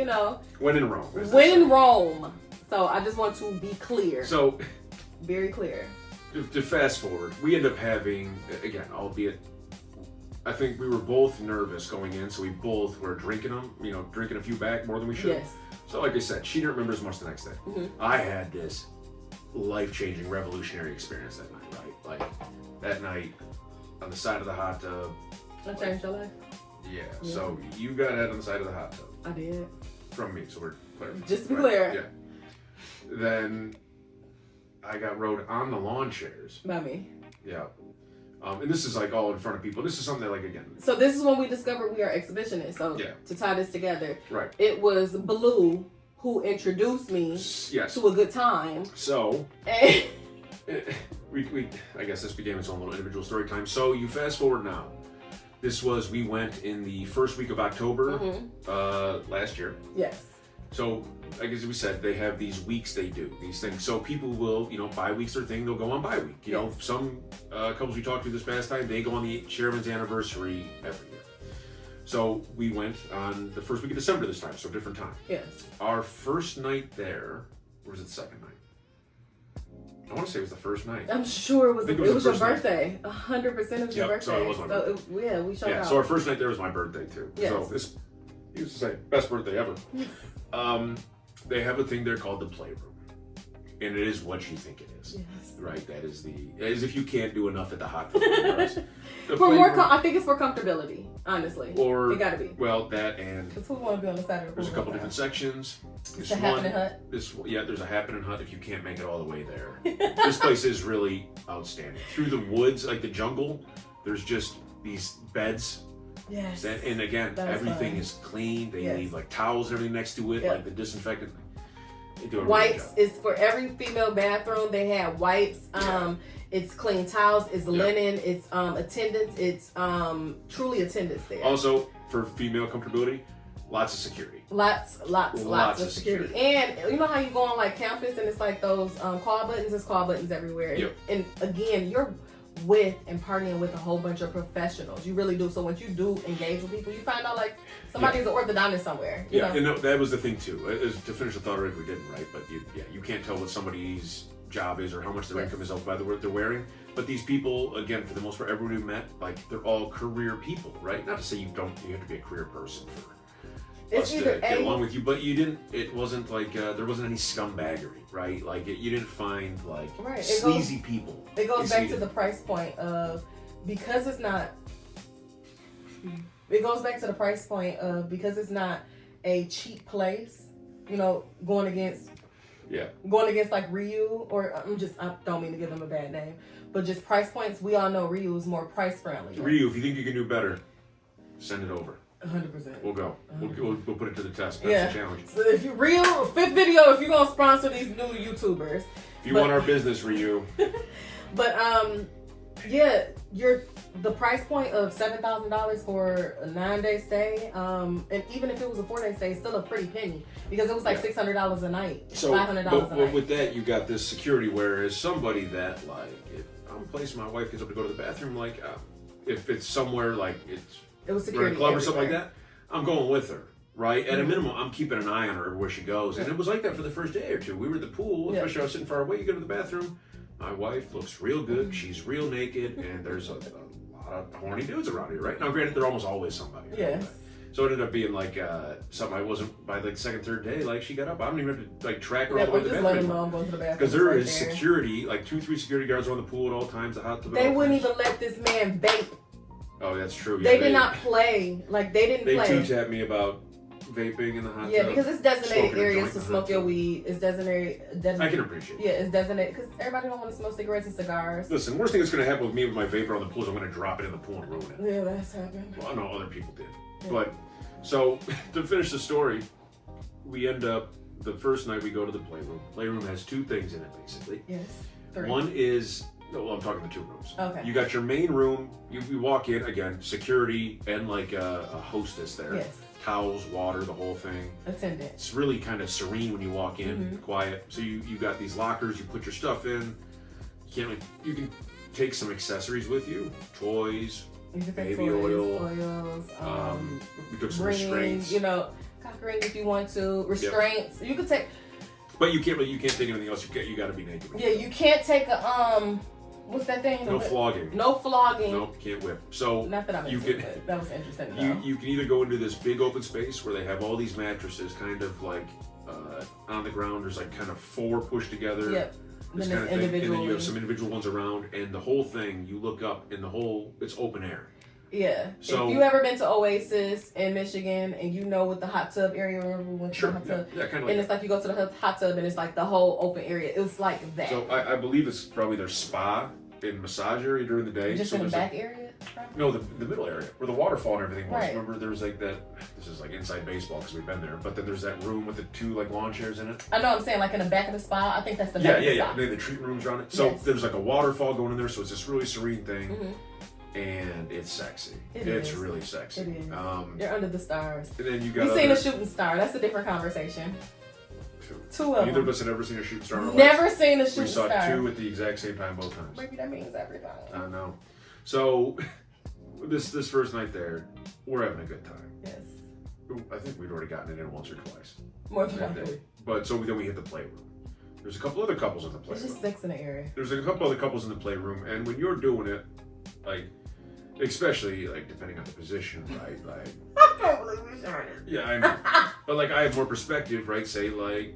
When in Rome. When in Rome. So I just want to be clear. So, very clear. To fast forward, we end up having, again, albeit, I think we were both nervous going in, so we both were drinking them, drinking a few back more than we should. Yes. So like I said, she didn't remember as much the next day. Mm-hmm. I had this life-changing, revolutionary experience that night, right? Like, that night, on the side of the hot tub. That changed your life? Yeah, so you got head on the side of the hot tub. I did. From me, so we're clear. Just to be clear. Yeah. Then I got rode on the lawn chairs. By me. Yeah. And this is like all in front of people. This is something that, like, again. So this is when we discovered we are exhibitionists. So to tie this together, right? It was Blue who introduced me to a good time. So we I guess this became its own little individual story time. So you fast forward now. We went in the first week of October last year. Yes. So, I guess we said they have these weeks they do these things. So people will, bi-week's their thing. They'll go on bi-week. You know, some couples we talked to this past time, they go on the chairman's anniversary every year. So we went on the first week of December this time, so different time. Yes. Our first night there, or was it the second night? I want to say it was the first night. I'm sure it was your birthday. 100% it was your birthday. So it was my birthday. We showed out. So our first night there was my birthday too. Yes. So this, he used to say, best birthday ever. They have a thing there called the playroom. And it is what you think it is. Yes. Right? That is as if you can't do enough at the hot tub. I think it's for comfortability, honestly. Or it gotta be. Well, that and because who want to be on the side of the pool? There's a couple different sections. It's a happening hut. There's a happening hut if you can't make it all the way there. This place is really outstanding. Through the woods, like the jungle, there's just these beds. Yes. And again, everything is clean. They leave like towels and everything next to it, like the disinfectant. Wipes is for every female bathroom. They have wipes. It's clean towels. It's linen. It's attendance. It's truly attendance there. Also, for female comfortability, lots of security. Lots of security. And you know how you go on like campus and it's like those call buttons. There's call buttons everywhere. Yep. And again, you're with and partying with a whole bunch of professionals. You really do. So once you do engage with people, you find out like somebody's an orthodontist somewhere. You know? And that was the thing too. Is to finish the thought, if we didn't, right? But you can't tell what somebody's job is or how much their income is by the work they're wearing. But these people, again, for the most part, everybody we met, like they're all career people, right? Not to say you have to be a career person for us to get along with you, but you didn't. It wasn't like there wasn't any scumbaggery, right? Like you didn't find like sleazy people. It goes back to the price point of because it's not. It goes back to the price point of because it's not a cheap place. You know, going against like Ryu or I don't mean to give them a bad name, but just price points. We all know Ryu is more price friendly. Ryu, if you think you can do better, send it over. 100%. We'll go. We'll put it to the test. That's the challenge. So if you fifth video, if you're gonna sponsor these new YouTubers, if you want our business, Ryu. But the price point of $7,000 for a 9-day stay, and even if it was a 4-day stay, it's still a pretty penny because it was like $600 a night, $500 a night. With that, you got this security. Whereas somebody that like, if I'm a place my wife gets up to go to the bathroom, like if it's somewhere like it was security, a club or something like that, I'm going with her. Right? At a minimum, I'm keeping an eye on her where she goes. And it was like that for the first day or two. We were at the pool, especially I was sitting far away. You go to the bathroom, my wife looks real good. She's real naked, and there's a lot of horny dudes around here, right? Now, granted, they're almost always somebody. Yes. So it ended up being like something I wasn't, by like second, third day, like she got up. I don't even have to like track her all the way to the bathroom. Because there is security, like 2-3 security guards around the pool at all times. They wouldn't even let this man vape. Oh, that's true. They did not play. Like, they didn't play. They two-tapped me about vaping in the hot tub. Yeah, because it's designated areas to smoke your weed. It's designated. I can appreciate it. Yeah, it's designated because everybody don't want to smoke cigarettes and cigars. Listen, worst thing that's going to happen with me with my vapor on the pool is I'm going to drop it in the pool and ruin it. Yeah, that's happened. Well, I know other people did. Yeah. But, So to finish the story, we end up the first night we go to the playroom. Playroom has two things in it basically. Yes. 3. One is I'm talking the 2 rooms. Okay. You got your main room. You walk in again, security and like a hostess there. Yes. Towels, water, the whole thing. Attendant. It's really kind of serene when you walk in, quiet. So you got these lockers. You put your stuff in. You can take some accessories with you, toys, baby oils. We took some restraints. Cock ring if you want to. Restraints. Yep. You could take. But you can't take anything else. You got to be naked. Yeah, you can't take a what's that thing? No flogging. No flogging. Nope, can't whip. So not that I'm into it, but that was interesting. You can either go into this big open space where they have all these mattresses, kind of like on the ground. There's like kind of 4 pushed together. Yep. This kind of thing, and then you have some individual ones around, and the whole thing. You look up, and it's open air. Yeah. So, if you ever been to Oasis in Michigan and you know what the hot tub area, remember we went to the hot tub? Yeah, kind of and it's like you go to the hot tub and it's like the whole open area. It was like that. So I believe it's probably their spa and massage area during the day. Just so in the back area? Probably? No, the middle area where the waterfall and everything was. Right. Remember there was like that, this is like inside baseball because we've been there, but then there's that room with the 2 like lawn chairs in it. I know I'm saying like in the back of the spa. I think that's the back of the spa. And then the treatment rooms around it. So there's like a waterfall going in there, so it's this really serene thing. Mm-hmm. And it's sexy. It's really sexy. It is. You're under the stars. And then you got. We seen a shooting star. That's a different conversation. 2 of them. Neither of us had ever seen a shooting star. Never seen a shooting star. We saw 2 at the exact same time both times. Maybe that means everything. I know. So this first night there, we're having a good time. Yes. I think we'd already gotten it in once or twice. More than likely. But so then we hit the playroom. There's a couple other couples in the playroom. There's just 6 in the area. There's a couple other couples in the playroom, and when you're doing it, like. Especially like depending on the position, right? Like I can't believe we started. Yeah, I know. But like I have more perspective, right? Say like,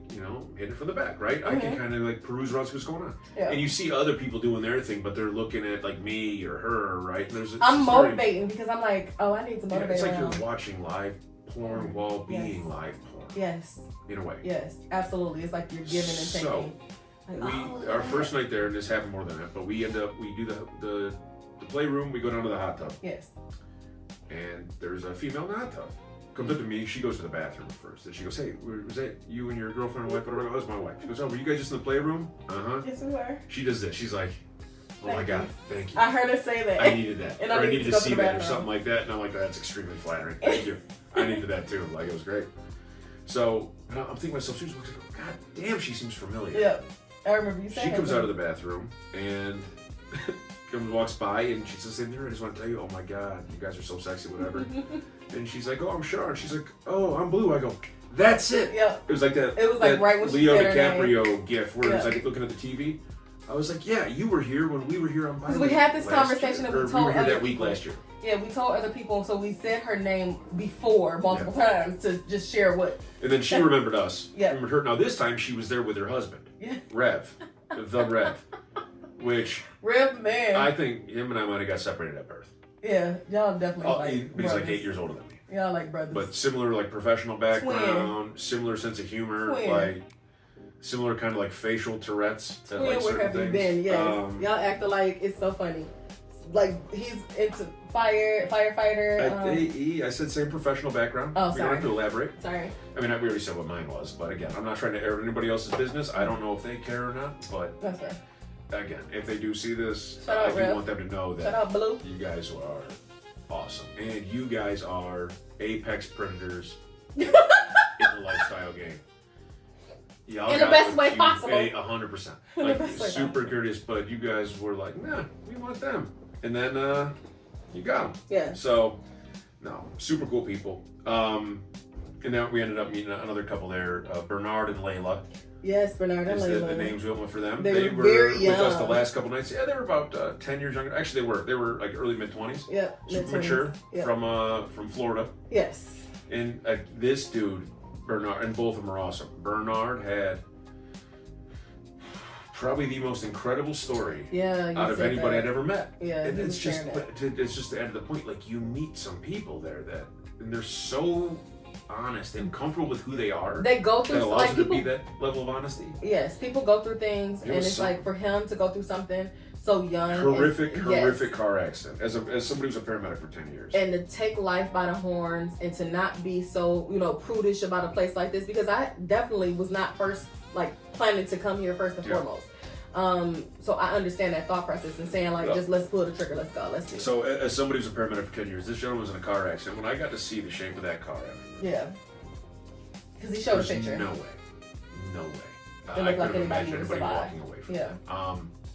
hit it from the back, right? I can kind of like peruse around what's going on. Yeah. And you see other people doing their thing, but they're looking at like me or her, right? And I'm motivating because I'm like, oh, I need to motivate. It's like you're watching live porn while being live porn. Yes. In a way. Yes, absolutely. It's like you're giving and taking. So our first night there, and this happened more than that, but we do the playroom, we go down to the hot tub. Yes. And there's a female in the hot tub. Comes up to me, she goes to the bathroom first. And she goes, hey, was that you and your girlfriend or wife? Whatever, that was my wife. She goes, oh, were you guys just in the playroom? Uh-huh. Yes, we were. She does this. She's like, oh my God, thank you. I heard her say that. I needed that. And I needed to see that or bathroom. something like that. And I'm like, that's extremely flattering. Thank you. I needed that too. Like, it was great. So I'm thinking to myself, she was like, God damn, she seems familiar. Yeah. I remember you saying She comes out of the bathroom and walks by and she says, I just want to tell you, oh my God, you guys are so sexy, whatever. And she's like, oh, I'm Char. And she's like, oh, I'm Blue. I go, that's it. Yeah. It was like that. It was like right when Leo she said her DiCaprio gif where it's like looking at the TV. I was like, yeah, you were here when we were here on. Because we had this conversation and we told were here other that week people. last year. Yeah, we told other people, so we said her name before multiple times to just share what. And then she remembered us. Yeah. Remembered her. Now this time she was there with her husband. Yeah. Rev. The Rev. Which. Rev man. I think him and I might have got separated at birth. Yeah, y'all definitely He's like 8 years older than me. Y'all like brothers. But similar like professional background, similar sense of humor, like similar kind of like facial Tourette's. Twin, like where have you been? Yes. Y'all act like it's so funny. Like he's into firefighter. I said same professional background. Oh, We sorry. don't have to elaborate. Sorry. I mean, we already said what mine was, but again, I'm not trying to air anybody else's business. I don't know if they care or not, but that's fair. Again, if they do see this, Shout I out, do Rev. want them to know that Shout out, Blue. you guys are awesome, and you guys are apex predators in the lifestyle game. Y'all In the got best what way you possible. pay 100%. In the Like best way super courteous, but you guys were like, nah, we want them, and then you got them. Yeah. So, no, super cool people. And then we ended up meeting another couple there, Bernard and Layla. Yes, Bernard and Is Layla. the names we went for them. They were were very with us the young. last couple nights. Yeah, they were about 10 years younger. Actually, they were like early mid-20s. Yeah. Super mature from Florida. Yes. And this dude, Bernard, and both of them are awesome. Bernard had probably the most incredible story out of anybody I'd ever met. Yeah, and it's just the end of the point. Like you meet some people there and they're so honest and comfortable with who they are. They go through that allows like them people, to be that level of honesty. Yes, people go through things, and it's something. like for him to go through something so young. Horrific car accident. As somebody who's a paramedic for 10 years. And to take life by the horns and to not be so, prudish about a place like this, because I definitely was not first, planning to come here first and foremost. So I understand that thought process and saying just let's pull the trigger, let's go, let's do it. So as somebody who's a paramedic for 10 years, this gentleman was in a car accident. When I got to see the shape of that car, yeah, because he showed a picture. No way. It looked like anybody would survive. Walking away from it.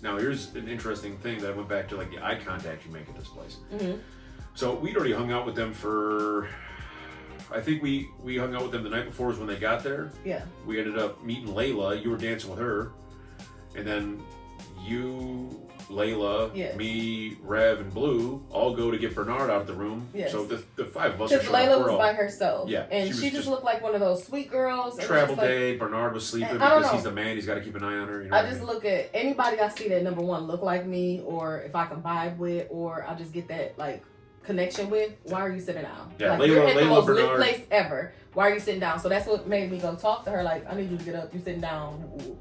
Now here's an interesting thing that I went back to, the eye contact you make at this place. Mm-hmm. So we'd already hung out with them for, I think we hung out with them the night before was when they got there. Yeah. We ended up meeting Layla. You were dancing with her. And then you, Layla, yes. me, Rev, and Blue all go to get Bernard out of the room. Yes. So the five of us. Because Layla was by herself. Yeah. And she just looked like one of those sweet girls. Travel day. Bernard was sleeping because he's the man. He's got to keep an eye on her. I just look at anybody I see that, number one, look like me, or if I can vibe with, or I just get that connection with. Why are you sitting down? Yeah, you're in the most Bernard. lit place ever. Why are you sitting down? So that's what made me go talk to her. I need you to get up. You sitting down. Ooh.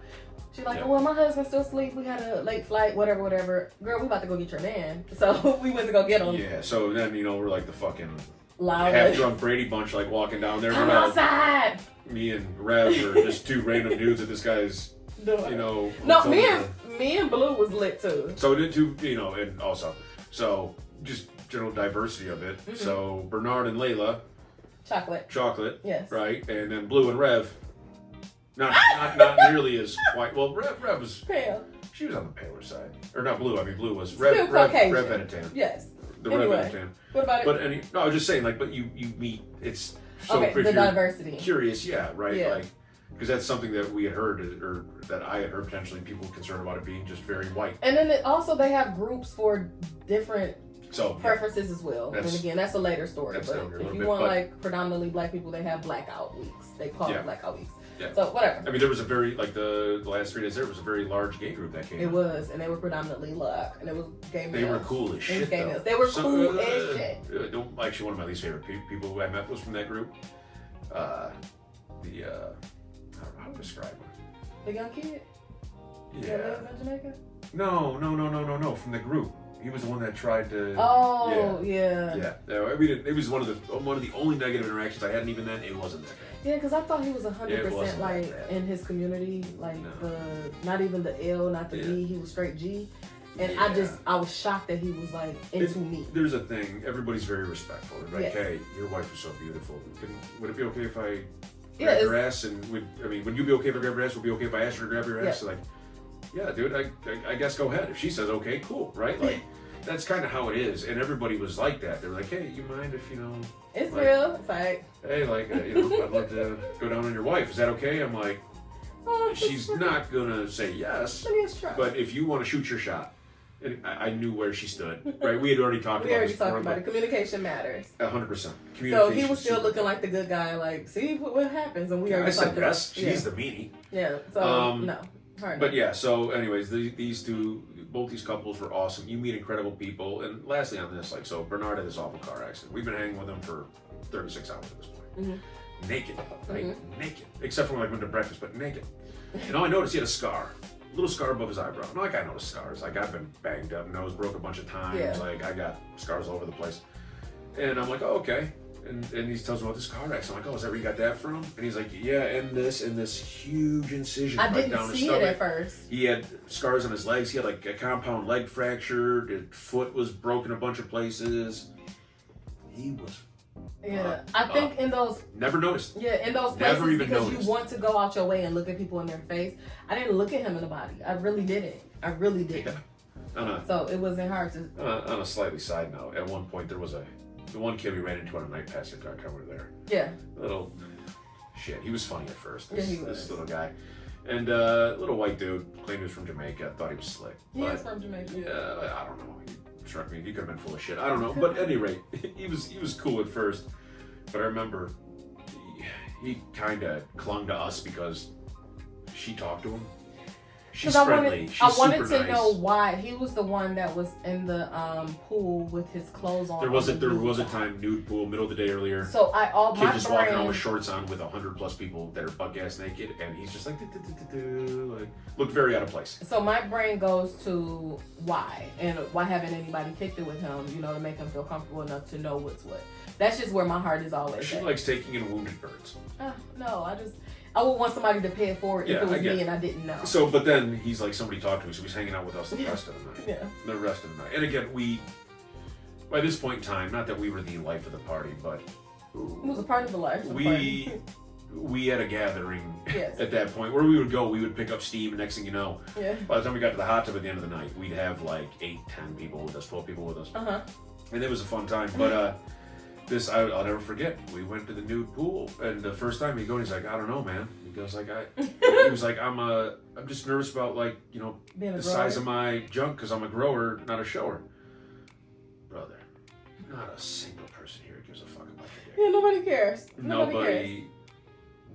She's like, well, my husband's still asleep. We had a late flight, whatever. Girl, we about to go get your man. So we went to go get him. Yeah, so then, we're like the fucking loud half-drunk Brady Bunch, walking down there. Come outside! Me and Rev are just two random dudes that this guy's, No, me and Blue was lit too. So did two, and also, so just general diversity of it. Mm-hmm. So Bernard and Layla. Chocolate. Yes. Right, and then Blue and Rev. Not nearly as white. Well, Rev was pale. She was on the paler side, or not Blue. I mean, Blue was Still Rev Caucasian. had a tan. Yes. Rev had a tan. What about it? But I was just saying, but you meet. It's so okay. The diversity. Curious, yeah, right. Yeah. Because that's something that we had heard, or that I had heard potentially people concerned about it being just very white. And then also they have groups for different preferences as well. And again, that's a later story. But if you want predominantly black people, they have blackout weeks. They call it blackout weeks. Yeah. So whatever. I mean, there was a very the last 3 days there was a very large gay group that came. It was, and they were predominantly black, and it was gay males. They were cool as shit. They were cool as shit. Actually, one of my least favorite people who I met was from that group. I don't know how to describe him. The young kid. Yeah. That lives in Jamaica. No. From the group. He was the one that tried to. Oh, yeah. Yeah. I mean, it was one of the only negative interactions I had, and even then, it wasn't that bad. Yeah, because I thought he was 100% in his community, not even the L, not the B. He was straight G, and I was shocked that he was into me. There's a thing. Everybody's very respectful. They're like, yes. Hey, your wife is so beautiful. Would it be okay if I grab your ass? And would you be okay if I grab your ass? Would it be okay if I asked her to grab your ass? So yeah, dude, I guess go ahead. If she says okay, cool, right? That's kind of how it is, and everybody was like that. They were like, "Hey, you mind if It's real. It's like, hey, I'd love to go down on your wife. Is that okay?" I'm like, she's not gonna say yes, but if you want to shoot your shot, and I knew where she stood. Right, we had already talked about it. Communication matters. 100%. So he was still looking like the good guy. See what happens, and we already talked about. She's the meanie. Yeah. So no. But yeah, so anyways, both these couples were awesome. You meet incredible people. And lastly on this, so Bernard had this awful car accident. We've been hanging with him for 36 hours at this point. Mm-hmm. Naked, right? Mm-hmm. Naked. Except for when I went to breakfast, but naked. And all I noticed, he had a little scar above his eyebrow. Not I noticed scars. I've been banged up, nose broke a bunch of times. Yeah. I got scars all over the place. And I'm like, oh, okay. And he tells me about this car accident. I'm like, oh, is that where you got that from? And he's like, yeah, and this huge incision I right didn't down his see stomach. it at first. He had scars on his legs. He had a compound leg fracture. His foot was broken a bunch of places. He was. I think in those. Never noticed. Yeah, in those places, never even because noticed. You want to go out your way and look at people in their face. I didn't look at him in the body. I really didn't. Yeah. So it wasn't hard to. On a slightly side note, at one point there was the one kid we ran into on a night passing car over there. Yeah. Little shit. He was funny at first. This little guy. And little white dude claimed he was from Jamaica. Thought he was slick. He is from Jamaica. Yeah, I don't know. He struck me. He could have been full of shit. I don't know. But at any rate, he was cool at first. But I remember he kind of clung to us because she talked to him. She's I friendly. wanted, She's I wanted super to nice. know why he was the one that was in the pool with his clothes on. There was a time, nude pool, middle of the day earlier. So Kid just walking out with shorts on with 100+ people that are butt ass naked, and he's just like, like looked very out of place. So my brain goes to why, and why haven't anybody kicked it with him? To make him feel comfortable enough to know what's what. That's just where my heart is always. She at. likes taking in wounded birds. No, I would want somebody to pay it forward if it was me and I didn't know. So, but then he's like, somebody talked to me, so he's hanging out with us the rest of the night. Yeah. The rest of the night. And again, by this point in time, not that we were the life of the party, but it was a part of the life. We had a gathering Yes. at that point where we would go, we would pick up steam, and next thing you know, Yeah. by the time we got to the hot tub at the end of the night, we'd have like 8, 10 people with us, 12 people with us. And it was a fun time. But I'll never forget. We went to the nude pool, and the first time he goes, he's like, I don't know, man. He goes like, he was like, I'm just nervous about like, the size of my junk because I'm a grower, not a shower. Brother, not a single person here gives a fuck about your dick. Yeah, nobody cares.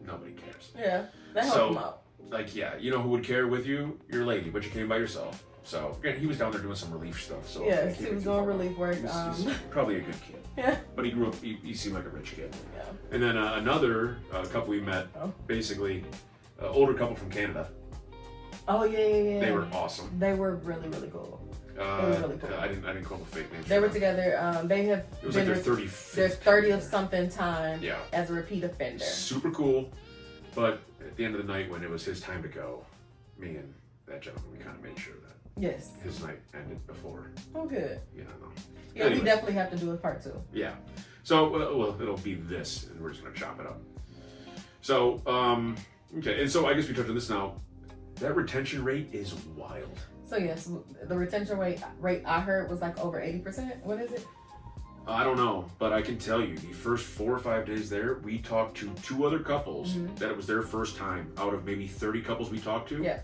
Nobody cares. Yeah, that helped him out. Like, yeah, you know who would care with you? Your lady, but you came by yourself. So again, he was down there doing some relief stuff. So yes, he was doing relief work. He's probably a good kid. Yeah. But he grew up. He seemed like a rich kid. Yeah. And then another couple we met, basically, older couple from Canada. Oh yeah. They were awesome. They were really cool. They were really cool. I didn't call them fake names. They were together. They have. It was like their 30th something time. Yeah. As a repeat offender. Super cool, but at the end of the night, when it was his time to go, me and that gentleman, we kind of made sure that. Yes. His night ended before. Oh, good. No. Yeah, anyway. We definitely have to do a part 2. Yeah. So, well, it'll be this, and we're just going to chop it up. So, okay, and so I guess we touched on this now. That retention rate is wild. So, yes, the retention rate I heard was like over 80%. What is it? I don't know, but I can tell you, the first 4 or 5 days there, we talked to 2 other couples that it was their first time out of maybe 30 couples we talked to. Yeah.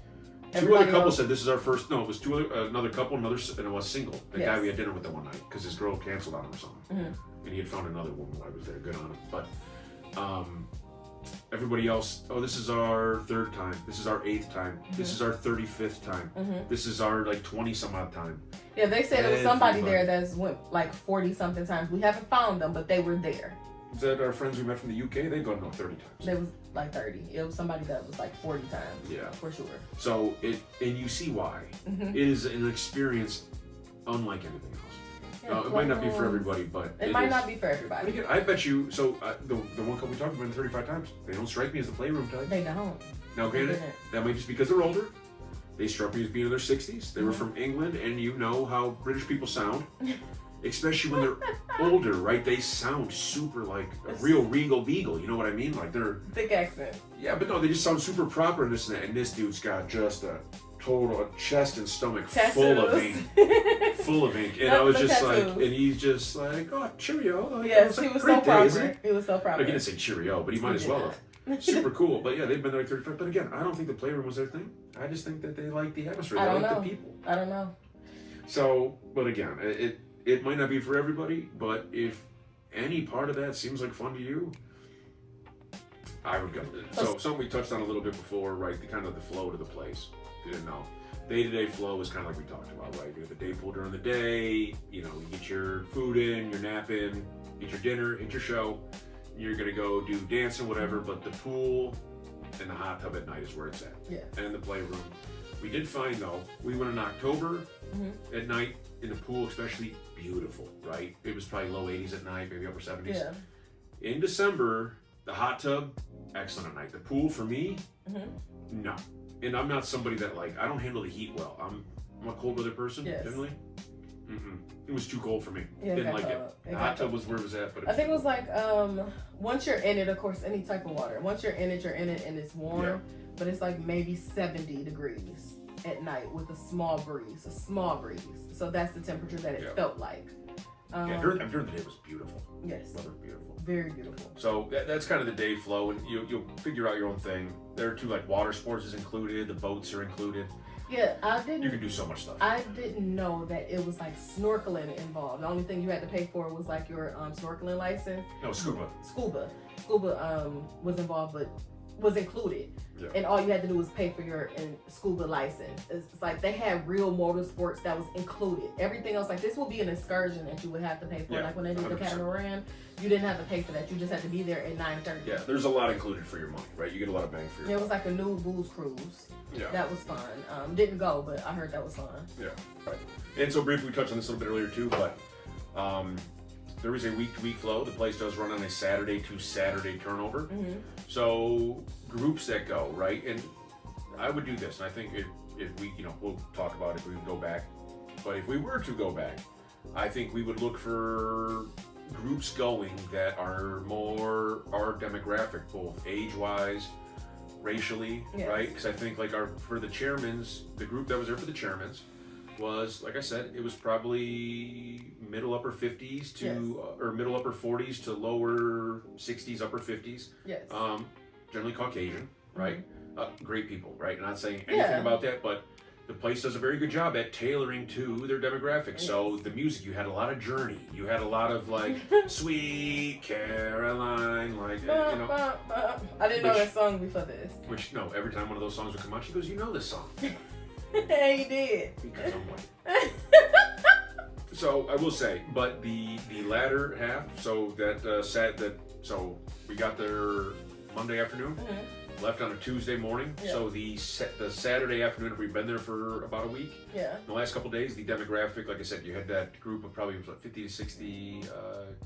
2 other couples said this is our first. No, it was another couple, and it was single. The guy we had dinner with that one night because his girl canceled on him or something, and he had found another woman while I was there. Good on him. But everybody else, this is our 3rd time. This is our 8th time. This is our 35th time. This is our like 20 some odd time. Yeah, they said there was somebody there that's went like 40 something times. We haven't found them, but they were there. Is that our friends we met from the UK? They've gone 30 times. There was like 30. It was somebody that was like 40 times. Yeah. For sure. So and you see why. It is an experience unlike anything else. Yeah, it might not be for everybody, but it might not be for everybody. Again, I bet you. So the one couple we talked about 35 times, they don't strike me as the playroom type. They don't. Now, granted, that might just because they're older. They struck me as being in their 60s. They were from England, and you know how British people sound. Especially when they're older, right? They sound super like a real regal beagle. You know what I mean? Like they're thick accent. Yeah, but no, they just sound super proper and this and that. And this dude's got just a total chest and stomach full of ink, And I was just like, and he's just like, oh, cheerio. Like, yes, he was so proper. He was so proper. Like, he didn't say cheerio, but he might as well have. Super cool. But yeah, they've been there like 35. But again, I don't think the playroom was their thing. I just think that they like the atmosphere. They like the people. I don't know. So, but again, it might not be for everybody, but if any part of that seems like fun to you, I would go. So something we touched on a little bit before, right? The kind of the flow to the place. If you didn't know, day-to-day flow is kind of like we talked about, right? You have the day pool during the day. You get your food in, your nap in, get your dinner, hit your show. You're gonna go do dancing, whatever. But the pool and the hot tub at night is where it's at. Yeah. And the playroom. We did find though, we went in October at night in the pool, especially beautiful, right? It was probably low 80s at night, maybe upper 70s. Yeah. In December, the hot tub, excellent at night. The pool for me, no. And I'm not somebody that I don't handle the heat well. I'm a cold weather person generally. It was too cold for me. Yeah, didn't like it. The hot tub was where it was at, but I think it was like once you're in it, of course, any type of water. Once you're in it, and it's warm. Yeah. But it's like maybe 70 degrees at night with a small breeze. So that's the temperature that it felt like. During the day it was beautiful. Yes. Weather beautiful. Very beautiful. So that's kind of the day flow, and you'll figure out your own thing. There are 2 water sports is included, the boats are included. Yeah, I didn't. You can do so much stuff. I didn't know that it was snorkeling involved. The only thing you had to pay for was your snorkeling license. No, scuba. Scuba was involved, but was included. Yeah. And all you had to do was pay for your scuba license. It's like they had real motorsports that was included. Everything else, like this will be an excursion that you would have to pay for. Yeah, like when they did the 100%. catamaran, you didn't have to pay for that. You just had to be there at 9:30. Yeah, there's a lot included for your money, right? You get a lot of bang for your It money. was like a new booze cruise. Yeah. That was fun. Didn't go, but I heard that was fun. Yeah, right. And so briefly, we touched on this a little bit earlier too, but there is a week-to-week flow. The place does run on a Saturday to Saturday turnover. Mm-hmm. So groups that go, right? And I would do this, and I think if we, we'll talk about if we would go back. But if we were to go back, I think we would look for groups going that are more our demographic, both age-wise, racially, Yes. right? Because I think like for the chairmans, the group that was there for the chairmans was, like I said, it was probably middle upper 50s to Yes. or middle upper 40s to lower 60s, upper 50s. Yes. Generally Caucasian, right? Great people, right? Not saying anything Yeah. about that, but the place does a very good job at tailoring to their demographics. Yes. So the music, you had a lot of Journey, you had a lot of like Sweet Caroline, like I didn't know that song before this. which no, every time one of those songs would come on, she goes, "You know this song." Yeah, you did. Because I'm white. So I will say, but the latter half, so so we got there Monday afternoon, left on a Tuesday morning. Yeah. So the Saturday afternoon, if we've been there for about a week, Yeah. the last couple of days, the demographic, like I said, you had that group of probably 50 to 60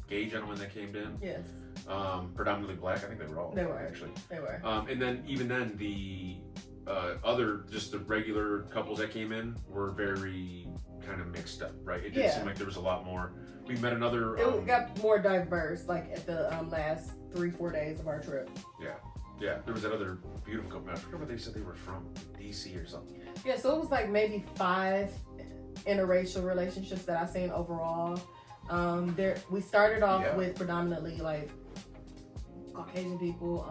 gay gentlemen that came in, Yes. predominantly black. I think they were all They black, were. actually. They were. And then even then the just the regular couples that came in were very kind of mixed up, right? It didn't Yeah. seem like there was a lot more. We met another. It got more diverse, like at the last 3-4 days of our trip. Yeah, there was that other beautiful couple. I forget what they said they were from, DC or something. Yeah, so it was like maybe 5 interracial relationships that I've seen overall. We started off Yeah. with predominantly like Caucasian people,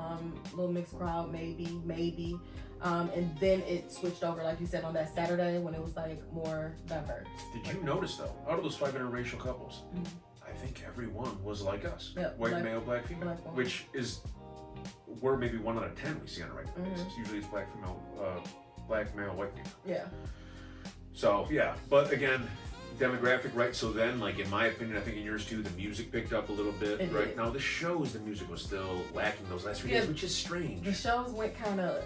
little mixed crowd, maybe. And then it switched over, like you said, on that Saturday when it was like more diverse. Did you notice though, out of those 5 interracial couples, Mhm. I think every one was like us. Yeah, White black- male, black female, black woman. which is we're maybe 1 out of 10 we see on a regular Mhm. basis. Usually it's black female, black male, white female. Yeah. So yeah, but again, demographic, right? So then, like in my opinion, I think in yours too, the music picked up a little bit, It right? did. Now the shows, the music was still lacking those last 3 Yeah. days, which is strange. The shows went kind of.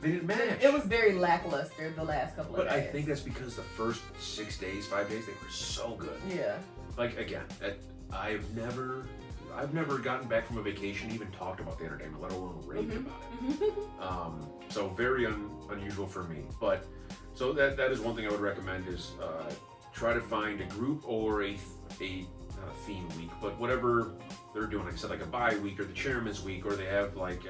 They didn't match. It was very lackluster the last couple But of I days. think that's because the first 6 days, 5 days, they were so good. Yeah. Like again, I've never gotten back from a vacation and even talked about the entertainment, let alone raved Mm-hmm. about it. So very unusual for me. But so that is one thing I would recommend is try to find a group or a not a theme week, but whatever they're doing. Like I said, like a bye week or the chairman's week, or they have like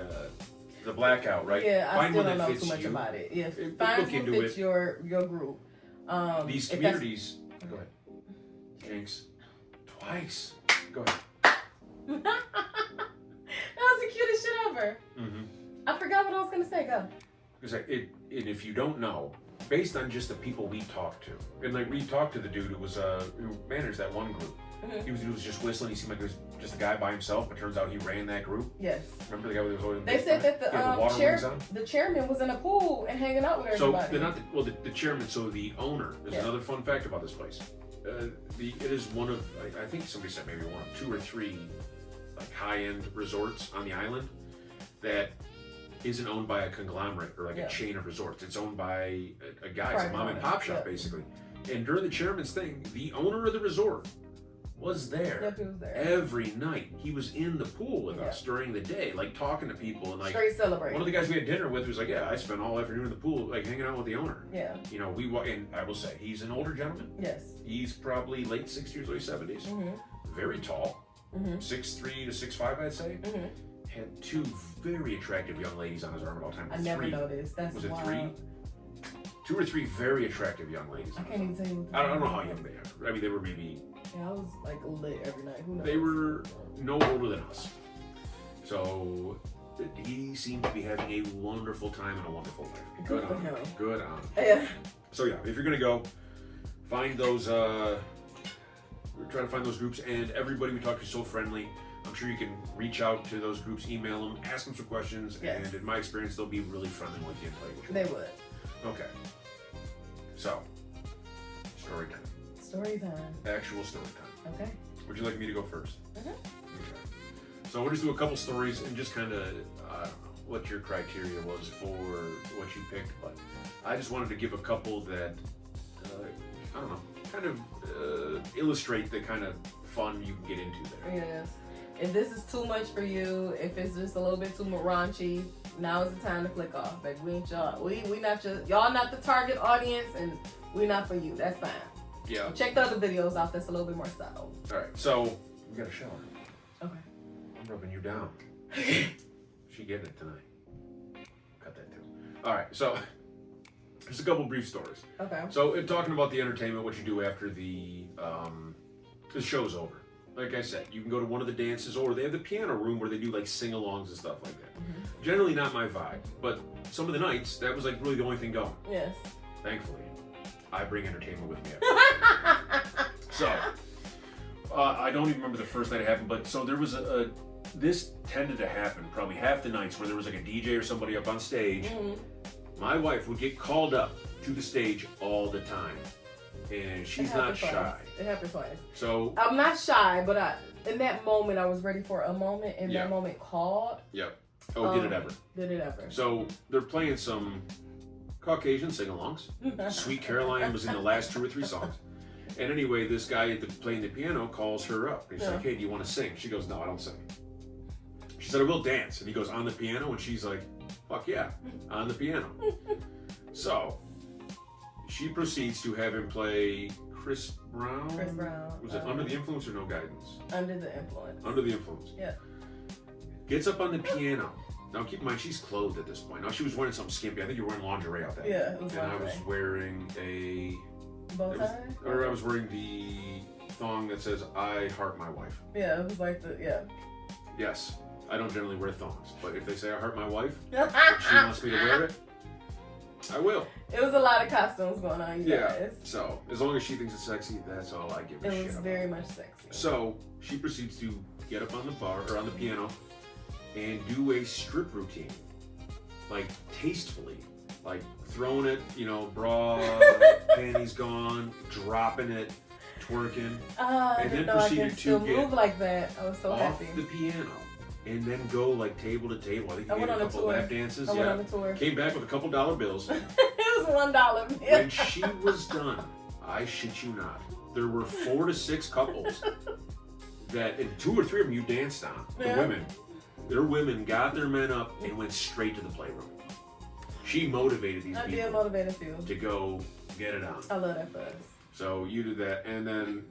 the blackout, right? Yeah, I Find still one don't that know fits too much you. about it. Yeah, Look find what into fits it. your group. These if that's- communities. Go ahead. Jinx. Twice. Go ahead. That was the cutest shit ever. Mm-hmm. I forgot what I was gonna say. Go. Because and if you don't know, based on just the people we talked to, and like we talked to the dude who managed that one group. Mhm. He was just whistling. He seemed like he was just a guy by himself, but turns out he ran that group. Yes. Remember the guy who was always They said that he had the water wings on? the chairman was in a pool and hanging out with So everybody. they're not the chairman. So the owner. There's Yeah. another fun fact about this place. It is one of I think somebody said maybe one of 2 or 3 like high-end resorts on the island that isn't owned by a conglomerate or like Yeah. a chain of resorts. It's owned by a guy, it's a Private mom and owner, pop shop yeah. basically. And during the chairman's thing, the owner of the resort was there. Yep, he was there. Every night. He was in the pool with us Yeah. during the day, like talking to people and like Straight celebrating. one of the guys we had dinner with was like, yeah, I spent all afternoon in the pool, like hanging out with the owner. Yeah. You know, and I will say, he's an older gentleman. Yes. He's probably late 60s, early 70s. Mhm. Very tall, Mhm. 6'3" to 6'5", I'd say. Mhm. Had 2 very attractive young ladies on his arm at all times. I never 3. noticed. That's Was it wild. 3? 2 or 3 very attractive young ladies. I can't even tell you. What I don't know how young they are. I mean, they were maybe, Yeah, I was like lit every night. Who knows? they were no older than us. So he seemed to be having a wonderful time and a wonderful life. Good for on him. Good on him. Yeah. So yeah, if you're gonna go, find those. We're trying to find those groups, and everybody we talked to is so friendly. I'm sure you can reach out to those groups, email them, ask them some questions, Yes. and in my experience, they'll be really friendly with you and play with you. They would. Okay. So, story time. Story time. Actual story time. Okay. Would you like me to go first? Mm-hmm. Okay. So we'll just do a couple stories and just kind of what your criteria was for what you picked. But I just wanted to give a couple that, I don't know, kind of illustrate the kind of fun you can get into there. Yes. If this is too much for you, if it's just a little bit too raunchy, now is the time to click off. Like we ain't y'all. We not just y'all not the target audience, and we not for you. That's fine. Yeah. Check the other videos out. That's a little bit more subtle. All right. So we got a shower. Okay. I'm rubbing you down. She getting it tonight. Cut that too. All right. So there's a couple brief stories. Okay. So in talking about the entertainment, what you do after the show's over. Like I said, you can go to one of the dances, or they have the piano room where they do like sing-alongs and stuff like that. Mm-hmm. Generally not my vibe, but some of the nights, that was like really the only thing going. Yes. Thankfully, I bring entertainment with me. So, I don't even remember the first night it happened, but so there was this tended to happen probably half the nights where there was like a DJ or somebody up on stage. Mm-hmm. My wife would get called up to the stage all the time, and she's not shy. It happened twice. So I'm not shy, but in that moment I was ready for a moment, and that moment called. Yep. Oh, did it ever? Did it ever? So they're playing some Caucasian sing-alongs. Sweet Caroline was in the last 2 or 3 songs. And anyway, this guy playing the piano calls her up. He's like, "Hey, do you want to sing?" She goes, "No, I don't sing." She said, "I will dance." And he goes, "On the piano?" And she's like, "Fuck yeah, on the piano." So she proceeds to have him play Chris Brown. Chris Brown. Was it Under the Influence or No Guidance? Under the Influence. Under the Influence. Yeah. Gets up on the piano. Now keep in mind, she's clothed at this point. Now she was wearing something skimpy. I think you were wearing lingerie out there. Yeah, it was and lingerie. I was wearing a... Bow tie? I was wearing the thong that says, "I heart my wife." Yeah, it was like Yes. I don't generally wear thongs, but if they say I heart my wife, and she wants me to wear it, I will. It was a lot of costumes going on, you Yeah. guys. So as long as she thinks it's sexy, that's all I give a shit It was about. very much sexy. So she proceeds to get up on the bar or on the piano and do a strip routine, like tastefully, like throwing it, bra, panties gone, dropping it, twerking, I and didn't then know I proceeded could still to get move like that. I was so off happy. the piano. And then go like table to table. I think I you went did a on a couple tour. lap dances. I went on a tour. Came back with a couple dollar bills. It was $1. When she was done, I shit you not, there were 4 to 6 couples that, and 2 or 3 of them you danced on. The women. Their women got their men up and went straight to the playroom. She motivated these I people did motivate a few. to go get it on. I love that fuzz. So you did that, and then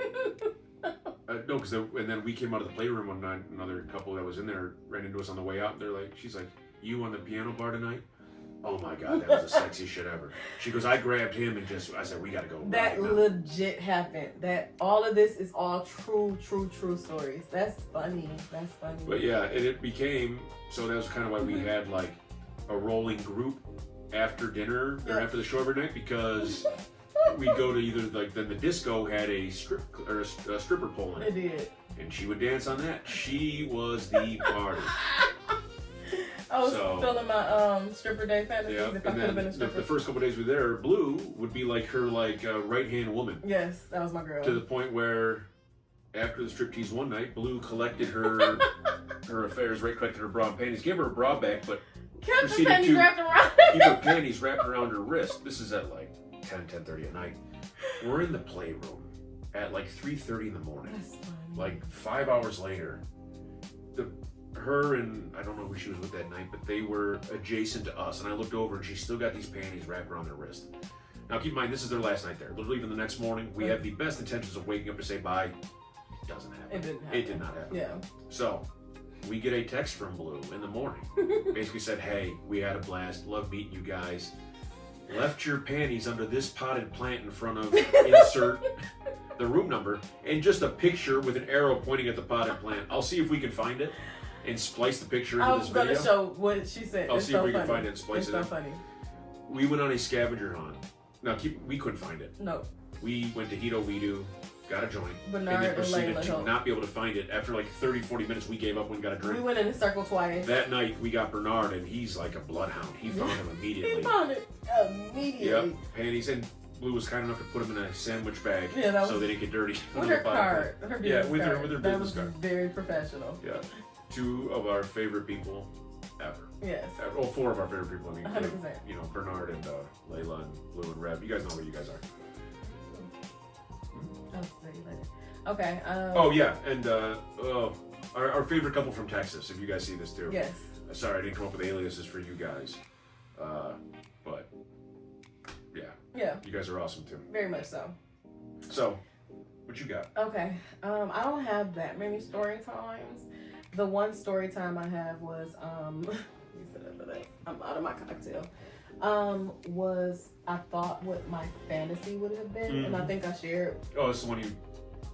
no, because and then we came out of the playroom one night. Another couple that was in there ran into us on the way out. And she's like, "You on the piano bar tonight?" Oh my god, that was the sexiest shit ever. She goes, "I grabbed him and I said, we gotta go." That right now." legit happened. That all of this is all true stories. That's funny. That's funny. But yeah, and it became, so that was kind of why we had like a rolling group after dinner or after the show every night, because we'd go to either then the disco had a stripper pole in It did. and she would dance on that. She was the party. I was filling my stripper day fantasies if I and could have been then a stripper. the first couple days we were there, Blue would be like her right hand woman. Yes, that was my girl. To the point where after the striptease one night, Blue collected her affairs, collected her bra and panties, gave her a bra back, but Kept the proceeded panties to wrapped around. keep her panties wrapped around her wrist. This is at 10:30 at night. We're in the playroom at 3:30 in the morning. That's funny. 5 hours later, her and I don't know who she was with that night, but they were adjacent to us, and I looked over and she still got these panties wrapped around her wrist. Now keep in mind, this is their last night there. They're leaving the next morning. We have the best intentions of waking up to say bye. Doesn't happen. It didn't happen. It did not happen. Yeah. So we get a text from Blue in the morning. Basically said, "Hey, we had a blast. Love meeting you guys. Left your panties under this potted plant in front of insert the room number," and just a picture with an arrow pointing at the potted plant. I'll see if we can find it and splice the picture into this video. I was gonna show what she said. I'll It's see so if we funny. can find it and splice it's it so in. funny. We went on a scavenger hunt. Now we couldn't find it. No. We went to Hedonism II, got a joint, Bernard and then and proceeded Layla to helped. not be able to find it. After like 30, 40 minutes, we gave up and got a drink. We went in a circle twice. That night, we got Bernard, and he's like a bloodhound. He found him immediately. He found it immediately. Yep, panties, and Blue was kind enough to put them in a sandwich bag so they didn't get dirty. With her card. Her business with card. her That business was card. very professional. Yeah. 2 of our favorite people ever. Yes. Well, 4 of our favorite people. I mean, 100%. You know, Bernard and Layla and Blue and Reb. You guys know where you guys are. I'll tell you later. Okay. Oh yeah, and our favorite couple from Texas. If you guys see this too. Yes. Sorry, I didn't come up with aliases for you guys, but yeah. Yeah. You guys are awesome too. Very much so. So, what you got? Okay. I don't have that many story times. The one story time I have was I'm out of my cocktail. Was I thought what my fantasy would have been, and I think I shared. Oh, this is the one you.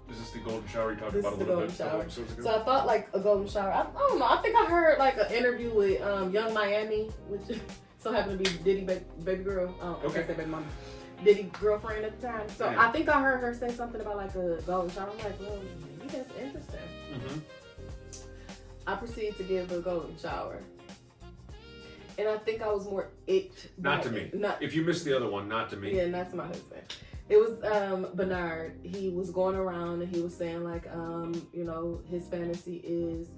Is this the golden shower you talked This about is a the little golden bit? shower. Episodes ago? So I thought like a golden shower. I don't know. I think I heard like an interview with Young Miami, which so happened to be Diddy baby girl. I can't say baby mama. Diddy girlfriend at the time. So I think I heard her say something about like a golden shower. I'm like, well, that's interesting. Mm-hmm. I proceeded to give a golden shower. And I think I was more Not to me. If you missed the other one, not to me. Yeah, not to my husband. It was Bernard. He was going around and he was saying like, you know, his fantasy is,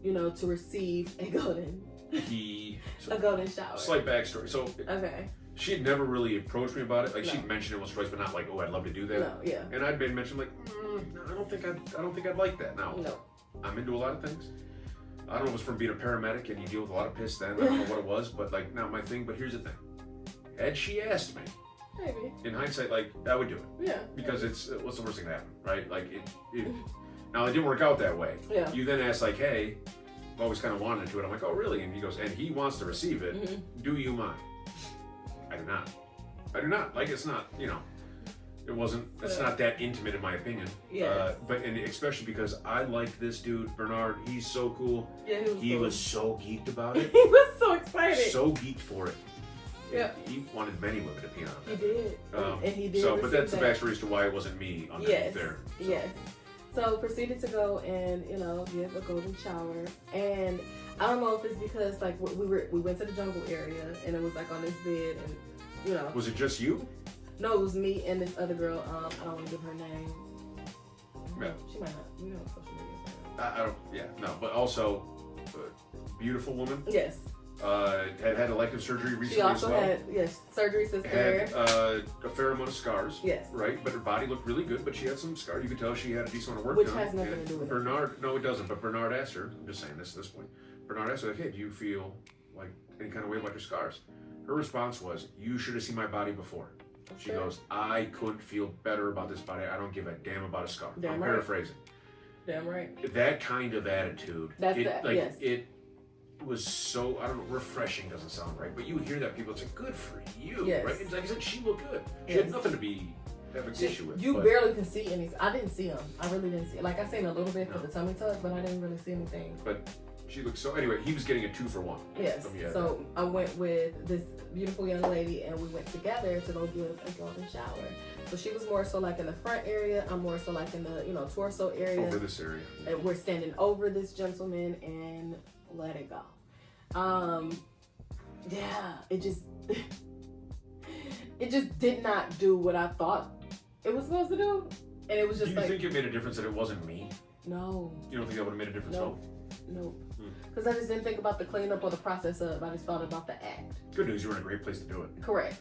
you know, to receive a golden shower. Slight backstory. So okay. She had never really approached me about it. Like she'd mentioned it once or twice, but not like, oh, I'd love to do that. No, yeah. And I'd been mentioned like, no, I don't think I'd like that now. No. I'm into a lot of things. I don't know if it's from being a paramedic and you deal with a lot of piss then. I don't know what it was, but like not my thing. But here's the thing: had she asked me, maybe in hindsight, like I would do it. Yeah. Because it's what's the worst thing to happen, right? Like it now it didn't work out that way. Yeah. You then ask like, hey, I've always kind of wanted to do it. I'm like, oh really? And he goes, and he wants to receive it. Mm-hmm. Do you mind? I do not. I do not. Like it's not, you know. It wasn't. It's not that intimate, in my opinion. Yeah. But and especially because I like this dude, Bernard. He's so cool. Yeah, he was so geeked about it. He was so excited. So geeked for it. Yeah. He wanted many women to pee on him. He did. And he did. So, but that's the backstory as to why it wasn't me underneath there. So. Yes. So proceeded to go and give a golden shower, and I don't know if it's because like we went to the jungle area and it was like on this bed and Was it just you? No, it was me and this other girl. I don't want to give her name. Yeah. She might not. We don't social media. I don't. Yeah. No. But also, beautiful woman. Yes. Had elective surgery recently she also as well. had surgery sister. Had a fair amount of scars. Yes. Right, but her body looked really good. But she had some scars. You could tell she had a decent amount of work Which done. has nothing to do with it. Bernard. No, it doesn't. But Bernard asked her. I'm just saying this at this point. Bernard asked her, like, "Hey, do you feel like any kind of way about your scars?" Her response was, "You should have seen my body before." She goes, "I couldn't feel better about this body. I don't give a damn about a scar." Damn I'm right. paraphrasing. Damn right. That kind of attitude. Yes. It was so, I don't know, refreshing doesn't sound right, but you hear that people, it's like, good for you, yes. right? It's like I said, she looked good. She had nothing to have an issue with. You barely can see any. I didn't see them. I really didn't see. Like I seen a little bit for the tummy tuck, but I didn't really see anything. But she looked so. Anyway, he was getting a 2-for-1. Yes. So I went with this beautiful young lady, and we went together to go give a golden shower. So she was more so like in the front area. I'm more so like in the torso area. Over this area. And we're standing over this gentleman and let it go. Yeah, it just did not do what I thought it was supposed to do, and it was just. Do you think it made a difference that it wasn't me? No. You don't think that would have made a difference? No. Because I just didn't think about the cleanup or the process of it. I just thought about the act. Good news, you were in a great place to do it. Correct.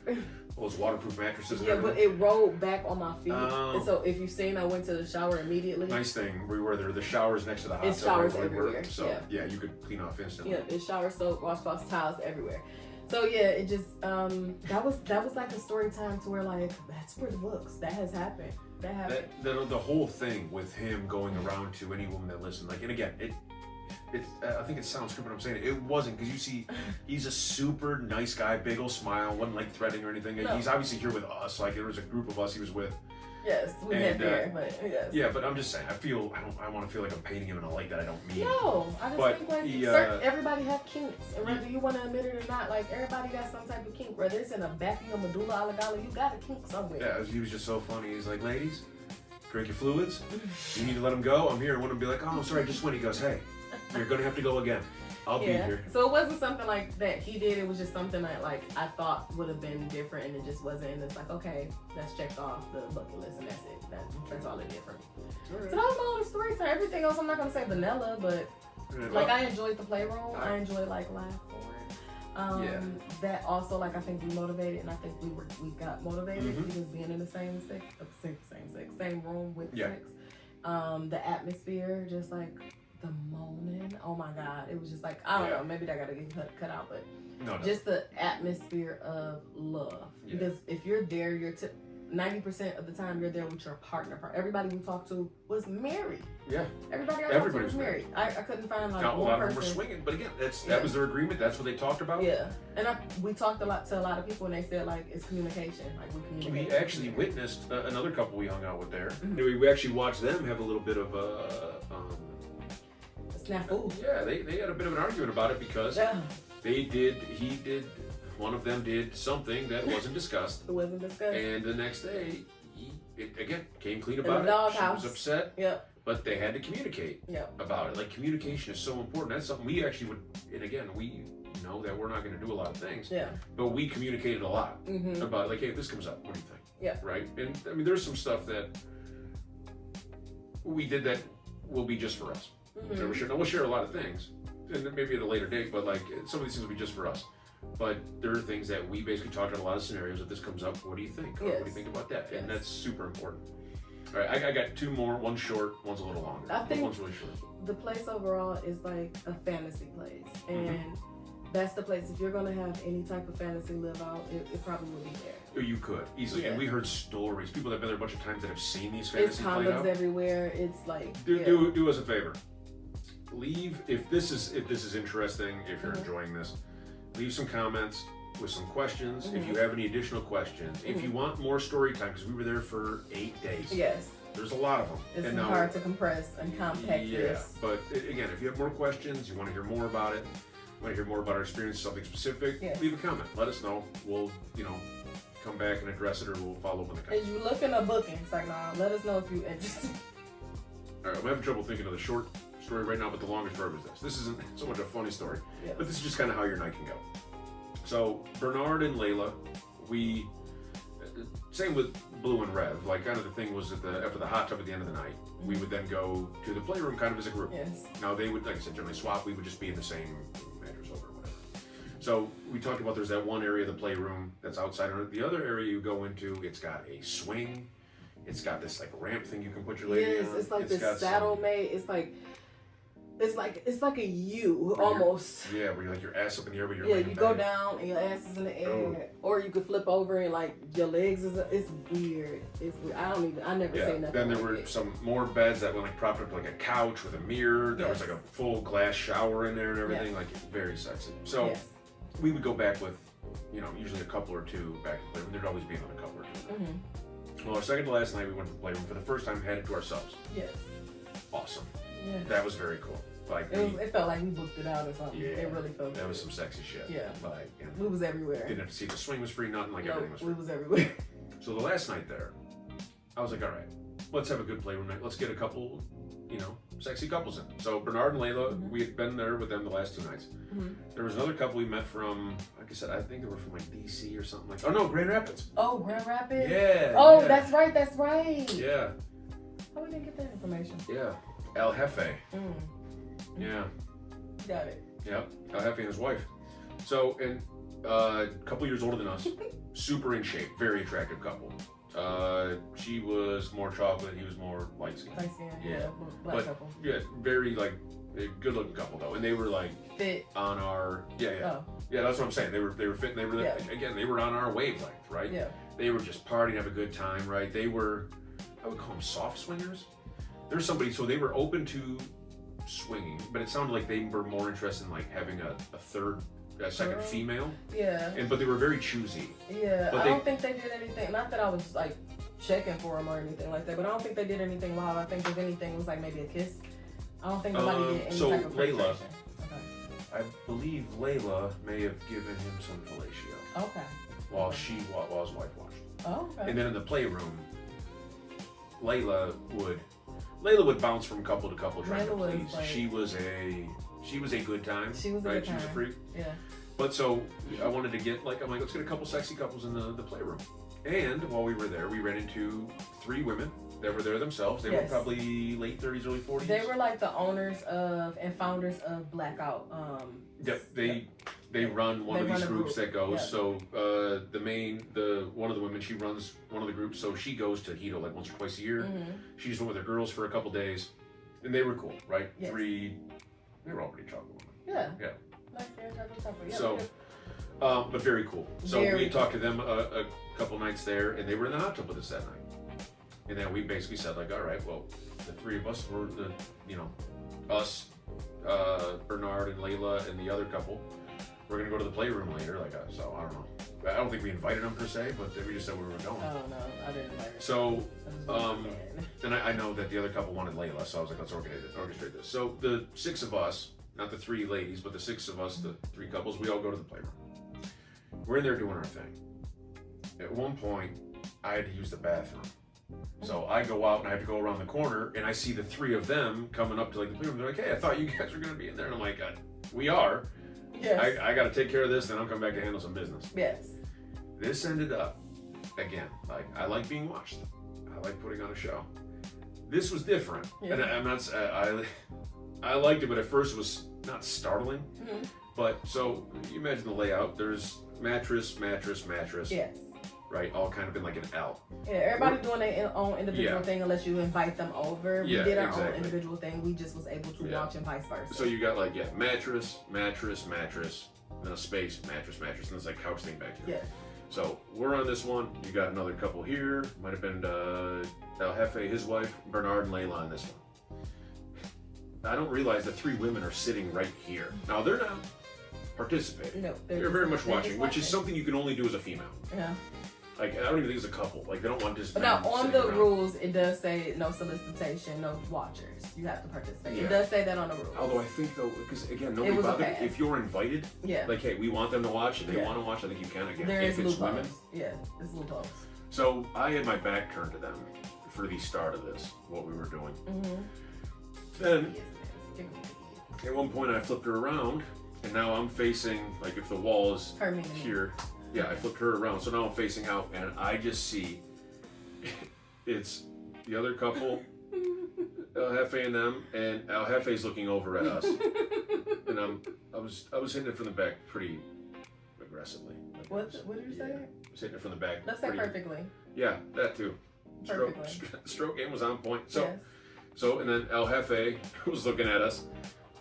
All those waterproof mattresses. Yeah, but it rolled back on my feet, Oh. and so if you've seen, I went to the shower immediately. Nice thing, we were there. The showers next to the hot tub. It's showers right where we were. everywhere. So yeah, you could clean off instantly. Yeah, it's shower, soap, washcloths, towels everywhere. So yeah, it just that was like a story time to where like that's where it looks. That has happened. That happened. The whole thing with him going around to any woman that listened, like, and again, I think it sounds stupid. I'm saying it wasn't, because you see, he's a super nice guy, big old smile, wasn't like threatening or anything. No. He's obviously here with us. Like there was a group of us he was with. Yes, we had there, but yes. Yeah, but I'm just saying, I want to feel like I'm painting him in a light that I don't mean. No, I just think like everybody have kinks, and whether you want to admit it or not, like everybody got some type of kink. Whether it's in the back of your medulla oblongata, you got a kink somewhere. Yeah, he was just so funny. He's like, ladies, drink your fluids. You need to let them go. I'm here. And one of them be like, oh, I'm sorry, I just went. He goes, hey, you're going to have to go again. I'll be here. So it wasn't something like that he did. It was just something that like I thought would have been different, and it just wasn't. And it's like, okay, let's check off the bucket list, and that's it. That's all it did for me. Right. So that was my only story time. Everything else, I'm not gonna say vanilla, but like I enjoyed the playroom. I enjoyed like live porn. That also like I think we motivated, and I think we got motivated because being in the same room with sex. The atmosphere, just like. The moaning, oh my God, it was just like, I don't know, maybe that gotta get cut out, but just the atmosphere of love. Because if you're there, 90% of the time you're there with your partner. Everybody we talked to was married. Yeah. Everybody was married. I couldn't find like one person. A lot of them were swinging, but again, that was their agreement. That's what they talked about. Yeah, and we talked to a lot of people, and they said like it's communication. Like we communicate. We actually witnessed another couple we hung out with there. We actually watched them have a little bit of snafu. Yeah, they had a bit of an argument about it because one of them did something that wasn't discussed. It wasn't discussed. And the next day, he again came clean about it. She was upset. Yep. But they had to communicate about it. Like communication is so important. That's something we actually would, and again, we know that we're not going to do a lot of things. Yeah. But we communicated a lot about it. Like, hey, if this comes up, what do you think? Yeah. Right? And I mean, there's some stuff that we did that will be just for us. We'll share a lot of things, and maybe at a later date, but like some of these things will be just for us. But there are things that we basically talk about a lot of scenarios. If this comes up, what do you think? Yes. What do you think about that? Yes. And that's super important. All right, I got two more. One's short, one's a little longer. I think one's really short. The place overall is like a fantasy place, and that's the place. If you're gonna have any type of fantasy live out, it probably will be there. You could easily, and we heard stories. People that have been there a bunch of times that have seen these fantasies played out. It's condoms everywhere. It's like do us a favor. Leave if this is interesting. If you're enjoying this, leave some comments with some questions. If you have any additional questions, if you want more story time, because we were there for 8 days. Yes. There's a lot of them. It's hard to compress and compact this. But again, if you have more questions, you want to hear more about it, want to hear more about our experience, something specific, leave a comment. Let us know. We'll, come back and address it, or we'll follow up with the comments. As you look in a booking, it's like, let us know if you're interested. All right, I'm having trouble thinking of the short story right now, but the longer story was this. This isn't so much a funny story, but this is just kind of how your night can go. So Bernard and Layla, same with Blue and Rev, like kind of the thing was that after the hot tub at the end of the night, we would then go to the playroom kind of as a group. Yes. Now they would, like I said, generally swap. We would just be in the same mattress over or whatever. So we talked about there's that one area of the playroom that's outside. The other area you go into, it's got a swing. It's got this like ramp thing you can put your lady on. Yes, it's like this saddle made. It's like a U almost. Yeah, where you like your ass up in the air, but you're you go down and your ass is in the air, or you could flip over and like your legs it's weird. It's weird. I never say nothing. Then there were some more beds that were like propped up like a couch with a mirror. There was like a full glass shower in there and everything, like very sexy. So we would go back with, usually a couple or two back, but there'd always be another couple or two. Well, our second to last night, we went to the playroom for the first time, had it to ourselves. Yes. Awesome. Yes. That was very cool. Like it felt like we booked it out or something. Yeah, it really felt good. That was some sexy shit. Yeah. Like, we was everywhere. Didn't have to see if the swing was free, nothing, everything was free. We was everywhere. So the last night there, I was like, all right, let's have a good playroom night. Let's get a couple, sexy couples in. So Bernard and Layla, we had been there with them the last 2 nights. There was another couple we met from, like I said, I think they were from like DC or something like that. Oh no, Grand Rapids. Oh, Grand Rapids? Yeah. Oh, that's right. Yeah. Oh, we didn't get that information. Yeah. El Jefe. Yeah. Got it. Yep. El Jefe and his wife. So, and a couple years older than us, super in shape, very attractive couple. She was more chocolate, he was more light skin. Light skin, yeah. Black couple. Yeah, very like a good looking couple though. And they were like fit on our Yeah, that's what I'm saying. They were fit and they were again, they were on our wavelength, right? Yeah. They were just partying, have a good time, right? They were, I would call them soft swingers. There's somebody, so they were open to swinging, but it sounded like they were more interested in like having a second female. Yeah. But they were very choosy. Yeah. But I don't think they did anything. Not that I was like checking for them or anything like that, but I don't think they did anything wild. I think if anything it was like maybe a kiss. I don't think nobody did any type of Layla, I believe Layla may have given him some fellatio. Okay. While his wife watched. Oh, okay. And then in the playroom, Layla would bounce from couple to couple trying to Layla was please. like- She was a good time. She was a right? good She was a time. freak. Yeah. But so I wanted to get I'm like, let's get a couple sexy couples in the playroom. And while we were there, we ran into 3 women that were there themselves. They were Yes. probably late 30s, early 40s. They were like the owners of and founders of Blackout. Yep, they run one They of run these a groups group. that goes. Yeah. So one of the women, she runs one of the groups. So she goes to Hedo like once or twice a year. Mm-hmm. She just went with her girls for a couple days, and they were cool, right? Yes. 3, they were all pretty chocolate women. Yeah. Yeah. Nice hair, chocolate couple. Yeah, So, we but very cool. So Very we talked to them a couple nights there, and they were in the hot tub with us that night. And then we basically said like, all right, well, the 3 of us were us, Bernard and Layla and the other couple. We're gonna go to the playroom later. So I don't know. I don't think we invited them per se, but we just said we were going. Oh no, I didn't like it. So, and I know that the other couple wanted Layla, so I was like, let's orchestrate this. So the 6 of us, not the 3 ladies, but the 6 of us, the 3 couples, we all go to the playroom. We're in there doing our thing. At one point, I had to use the bathroom. So I go out and I have to go around the corner, and I see the 3 of them coming up to like the playroom. They're like, hey, I thought you guys were gonna be in there. And I'm like, we are. Yes. I got to take care of this, then I'll come back to handle some business. Yes. This ended up, again, like I like being watched. I like putting on a show. This was different, Yeah. and I'm not. I liked it, but at first it was not startling. Mm-hmm. But so you imagine the layout. There's mattress. Yes. Right, all kind of in like an L. Yeah, everybody doing their own individual Yeah. thing unless you invite them over. We Yeah, did our own exactly. individual thing. We just was able to Yeah. watch and vice versa. So you got like mattress, then a space, mattress, and there's like couch thing back here. Yes. So we're on this one. You got another couple here. Might have been El Jefe, his wife, Bernard and Layla on this one. I don't realize that 3 women are sitting right here. Now they're not participating. No, They're very much watching, which is something you can only do as a female. Yeah. Like I don't even think it's a couple. Like they don't want just. But now men on sitting the around. rules, it does say no solicitation, no watchers. You have to participate. Yeah. It does say that on the rules. Although I think though, because again, nobody was a bothered. pass. If you're invited, Yeah. like hey, we want them to watch, and they Yeah. want to watch, I think you can again. There if is it's women. loopholes. Yeah, it's loopholes. So I had my back turned to them for the start of this, what we were doing. Mm-hmm. Then Yes, yes. Give me at one point I flipped her around, and now I'm facing, like if the wall is her me. here, yeah, I flipped her around, so now I'm facing out, and I just see it's the other couple, El Jefe and them, and El Jefe's looking over at us, and I was hitting it from the back pretty aggressively. Like What did you say? I was hitting it from the back. Let's say pretty- perfectly. Yeah, that too. Perfectly. Stroke game was on point. So. Yes. So, and then El Jefe was looking at us.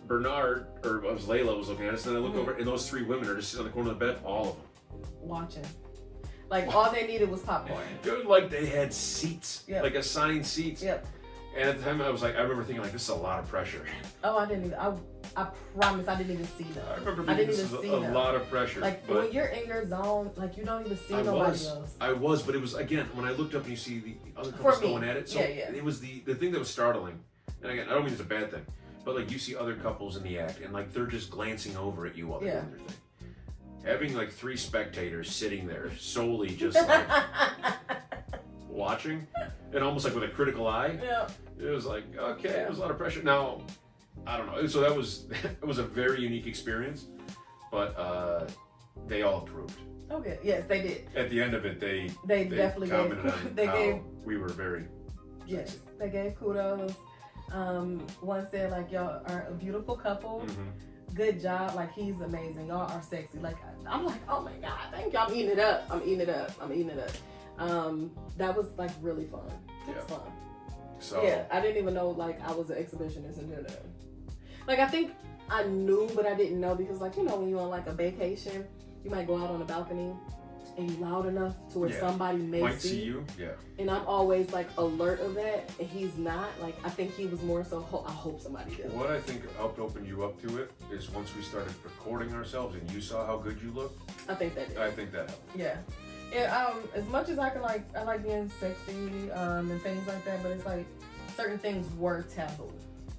Bernard, or it was Layla, was looking at us. And then I look over, and those 3 women are just sitting on the corner of the bed, all of them. Watching. Like all they needed was popcorn. It was like they had seats, Yep. like assigned seats. Yep. And at the time, I was like, I remember thinking, like, this is a lot of pressure. Oh, I didn't even. I promise I didn't even see them. I remember I thinking didn't this even is see a them. lot of pressure. Like but when you're in your zone, like you don't even see I nobody was, else. but it was again when I looked up and you see the other For couples me. going at it. So Yeah, yeah. it was the thing that was startling. And again, I don't mean it's a bad thing, but like you see other couples in the act, and like they're just glancing over at you while they're Yeah. doing their thing. Having like 3 spectators sitting there solely just like watching, and almost like with a critical eye, Yeah. it was like okay, it was a lot of pressure. Now, I don't know. So that was it was a very unique experience, but they all approved. Okay. Yes, they did. At the end of it, they Definitely commented gave. on They how gave. we were very Yes, they gave kudos. One said like y'all are a beautiful couple. Mhm. Good job. Like he's amazing. Y'all are sexy. Like I'm like, oh my god, thank you. I'm eating it up. That was like really fun. It was Yeah. fun. So Yeah, I didn't even know like I was an exhibitionist and did it. Like I think I knew, but I didn't know because like when you're on like a vacation, you might go out on a balcony and you loud enough to where Yeah. somebody may might see you. Yeah. And I'm always like alert of that, and he's not. Like I think he was more so. I hope somebody did. What I think helped open you up to it is once we started recording ourselves and you saw how good you looked. I think that did. I think that helped. Yeah. Yeah. As much as I can I like being sexy and things like that, but it's like certain things were taboo.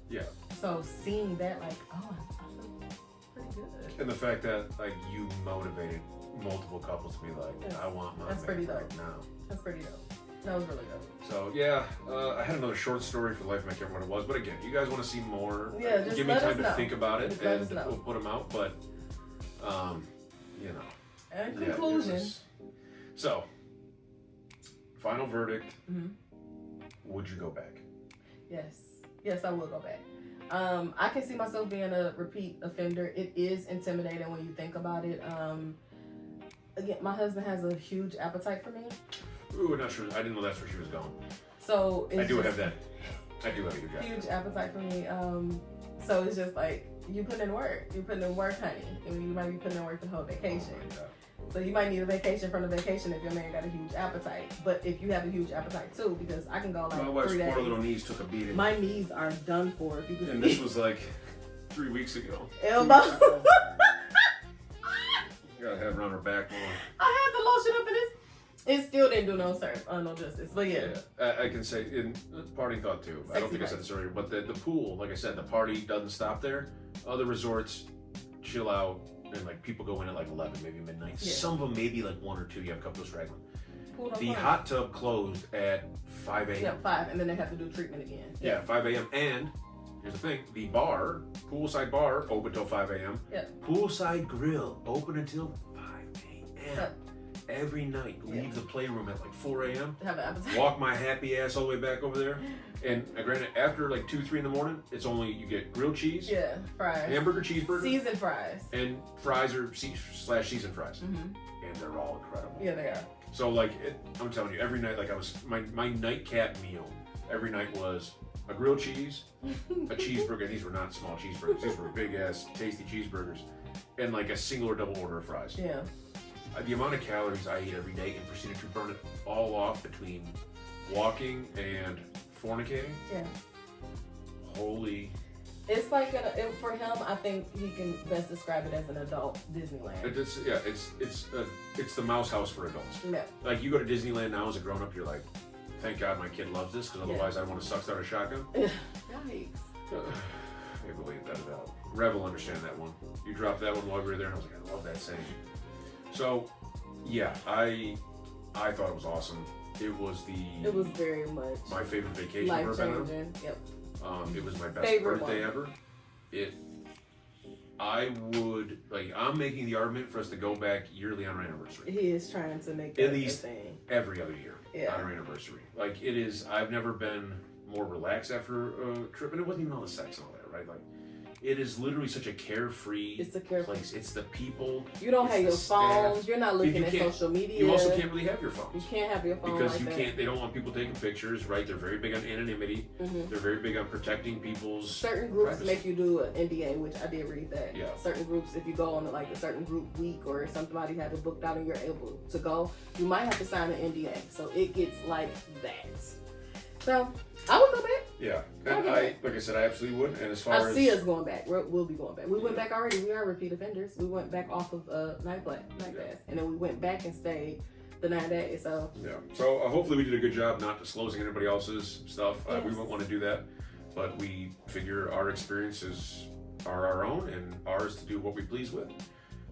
Yeah. So seeing that, like, oh, I feel pretty good. And the fact that like you motivated multiple couples to be like, Yes. I want my That's man pretty right dope. now. That's pretty dope. That was really dope. So yeah, I had another short story for life. I can't remember what it was, but again, you guys want to see more? Yeah, just give me let time us to know. think about it, Just let and us know. we'll put them out. But you know, And yeah, conclusion. So, final verdict. Mm-hmm. Would you go back? Yes, I will go back. I can see myself being a repeat offender. It is intimidating when you think about it. Again, my husband has a huge appetite for me. Ooh, not sure. I didn't know that's where she was going. So it's I do just have that. I do have a huge appetite. huge appetite for me. So it's just like you putting in work. You're putting in work, honey. And you might be putting in work the whole vacation. Oh my God. So you might need a vacation from the vacation if your man got a huge appetite. But if you have a huge appetite too, because I can go like My wife's 3 poor days. little knees took a beating. My knees are done for. If you can And see. this was like 3 weeks ago. Elbow. You gotta have it on her back more. I had to lotion up in this. It still didn't do no justice. But yeah. I can say in party thought too. I don't think I said this earlier, but the pool, like I said, the party doesn't stop there. Other resorts chill out and like people go in at like 11, maybe midnight. Yeah. Some of them maybe like 1 or 2. You have a couple of straggling. Pool don't The close. hot tub closed at 5 a.m. Yeah, 5, and then they have to do treatment again. Yeah, 5 a.m. And here's the thing: the bar, poolside bar, open till 5 a.m. Yeah. Poolside grill open until 5 a.m. Yeah. Every night. Leave the playroom at like 4 a.m. Have an appetite. Walk my happy ass all the way back over there. And granted, after like 2, 3 in the morning, it's only you get grilled cheese, Yeah, fries. hamburger, cheeseburger, Seasoned fries. and fries or slash seasoned fries, Mm-hmm. and they're all incredible. Yeah, they are. So like, I'm telling you, every night, like I was my nightcap meal every night was a grilled cheese, a cheeseburger. And these were not small cheeseburgers; these were big ass, tasty cheeseburgers, and like a single or double order of fries. Yeah. The amount of calories I ate every day and proceeded to burn it all off between walking and fornicating. Yeah. Holy. It's like for him, I think he can best describe it as an adult Disneyland. It's the mouse house for adults. Yeah. Like you go to Disneyland now as a grown up, you're like, thank God my kid loves this because otherwise I want to suck start a shotgun. Yikes. Maybe we'll leave that out. Rev will understand that one. You dropped that one while we were there, and I was like, I love that saying. So, yeah, I thought it was awesome. It was very much my favorite vacation life I've ever been on. changing. Yep. It was my best Favorite birthday one. ever. I'm making the argument for us to go back yearly on our anniversary. He is trying to make that At least a thing. every other year Yeah. on our anniversary. Like it is, I've never been more relaxed after a trip, and it wasn't even all the sex and all that, right? Like it is literally such a carefree It's a carefree place. It's the people. You don't it's have the your staff. phones. You're not looking You at can't- social media. You also can't really have your phones. You can't have your phone Because like you that. can't, they don't want people taking pictures, right? They're very big on anonymity. Mhm. They're very big on protecting people's Certain groups privacy. make you do an NDA, which I did read that. Yeah. Certain groups, if you go on like a certain group week or somebody had it booked out and you're able to go, you might have to sign an NDA. So it gets like that. So I would go back. Yeah, and like I said, I absolutely would. And as far I as see us going back. We'll be going back. We went back already. We are repeat offenders. We went back off of Nightlife, and then we went back and stayed the 9 days. So yeah, so hopefully we did a good job not disclosing anybody else's stuff. We Yes. wouldn't want to do that, but we figure our experiences are our own and ours to do what we please with.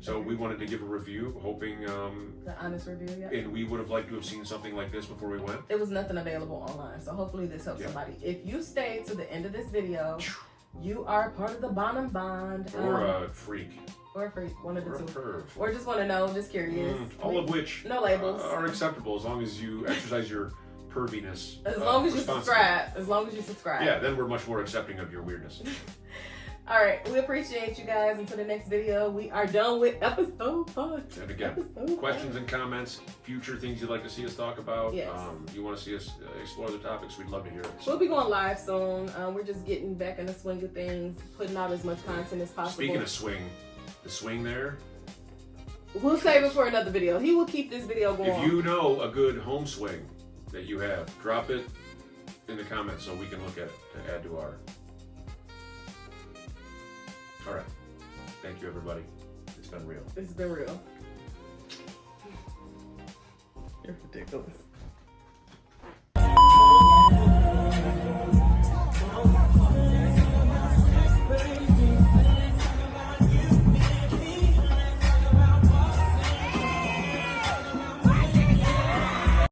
So we wanted to give a review, hoping, the honest review, yeah. and we would have liked to have seen something like this before we went. There was nothing available online, so hopefully this helps somebody. If you stay to the end of this video, you are part of the Bonham Bond. Or a freak. Or a freak, one of the Or a two. perv. Or just want to know, just curious. All of which No labels. are acceptable as long as you exercise your perviness. As long as you responsibly. subscribe. As long as you subscribe. Yeah, then we're much more accepting of your weirdness. All right, we appreciate you guys. Until the next video, we are done with episode 5. And again, questions and comments, future things you'd like to see us talk about. Yes. You want to see us explore the topics, we'd love to hear it. We'll be going live soon. We're just getting back in the swing of things, putting out as much content as possible. Speaking of swing, the swing there. We'll save it for another video. He will keep this video going. If you know a good home swing that you have, drop it in the comments so we can look at it to add to our. All right. Thank you, everybody. It's been real. It's been real. You're ridiculous.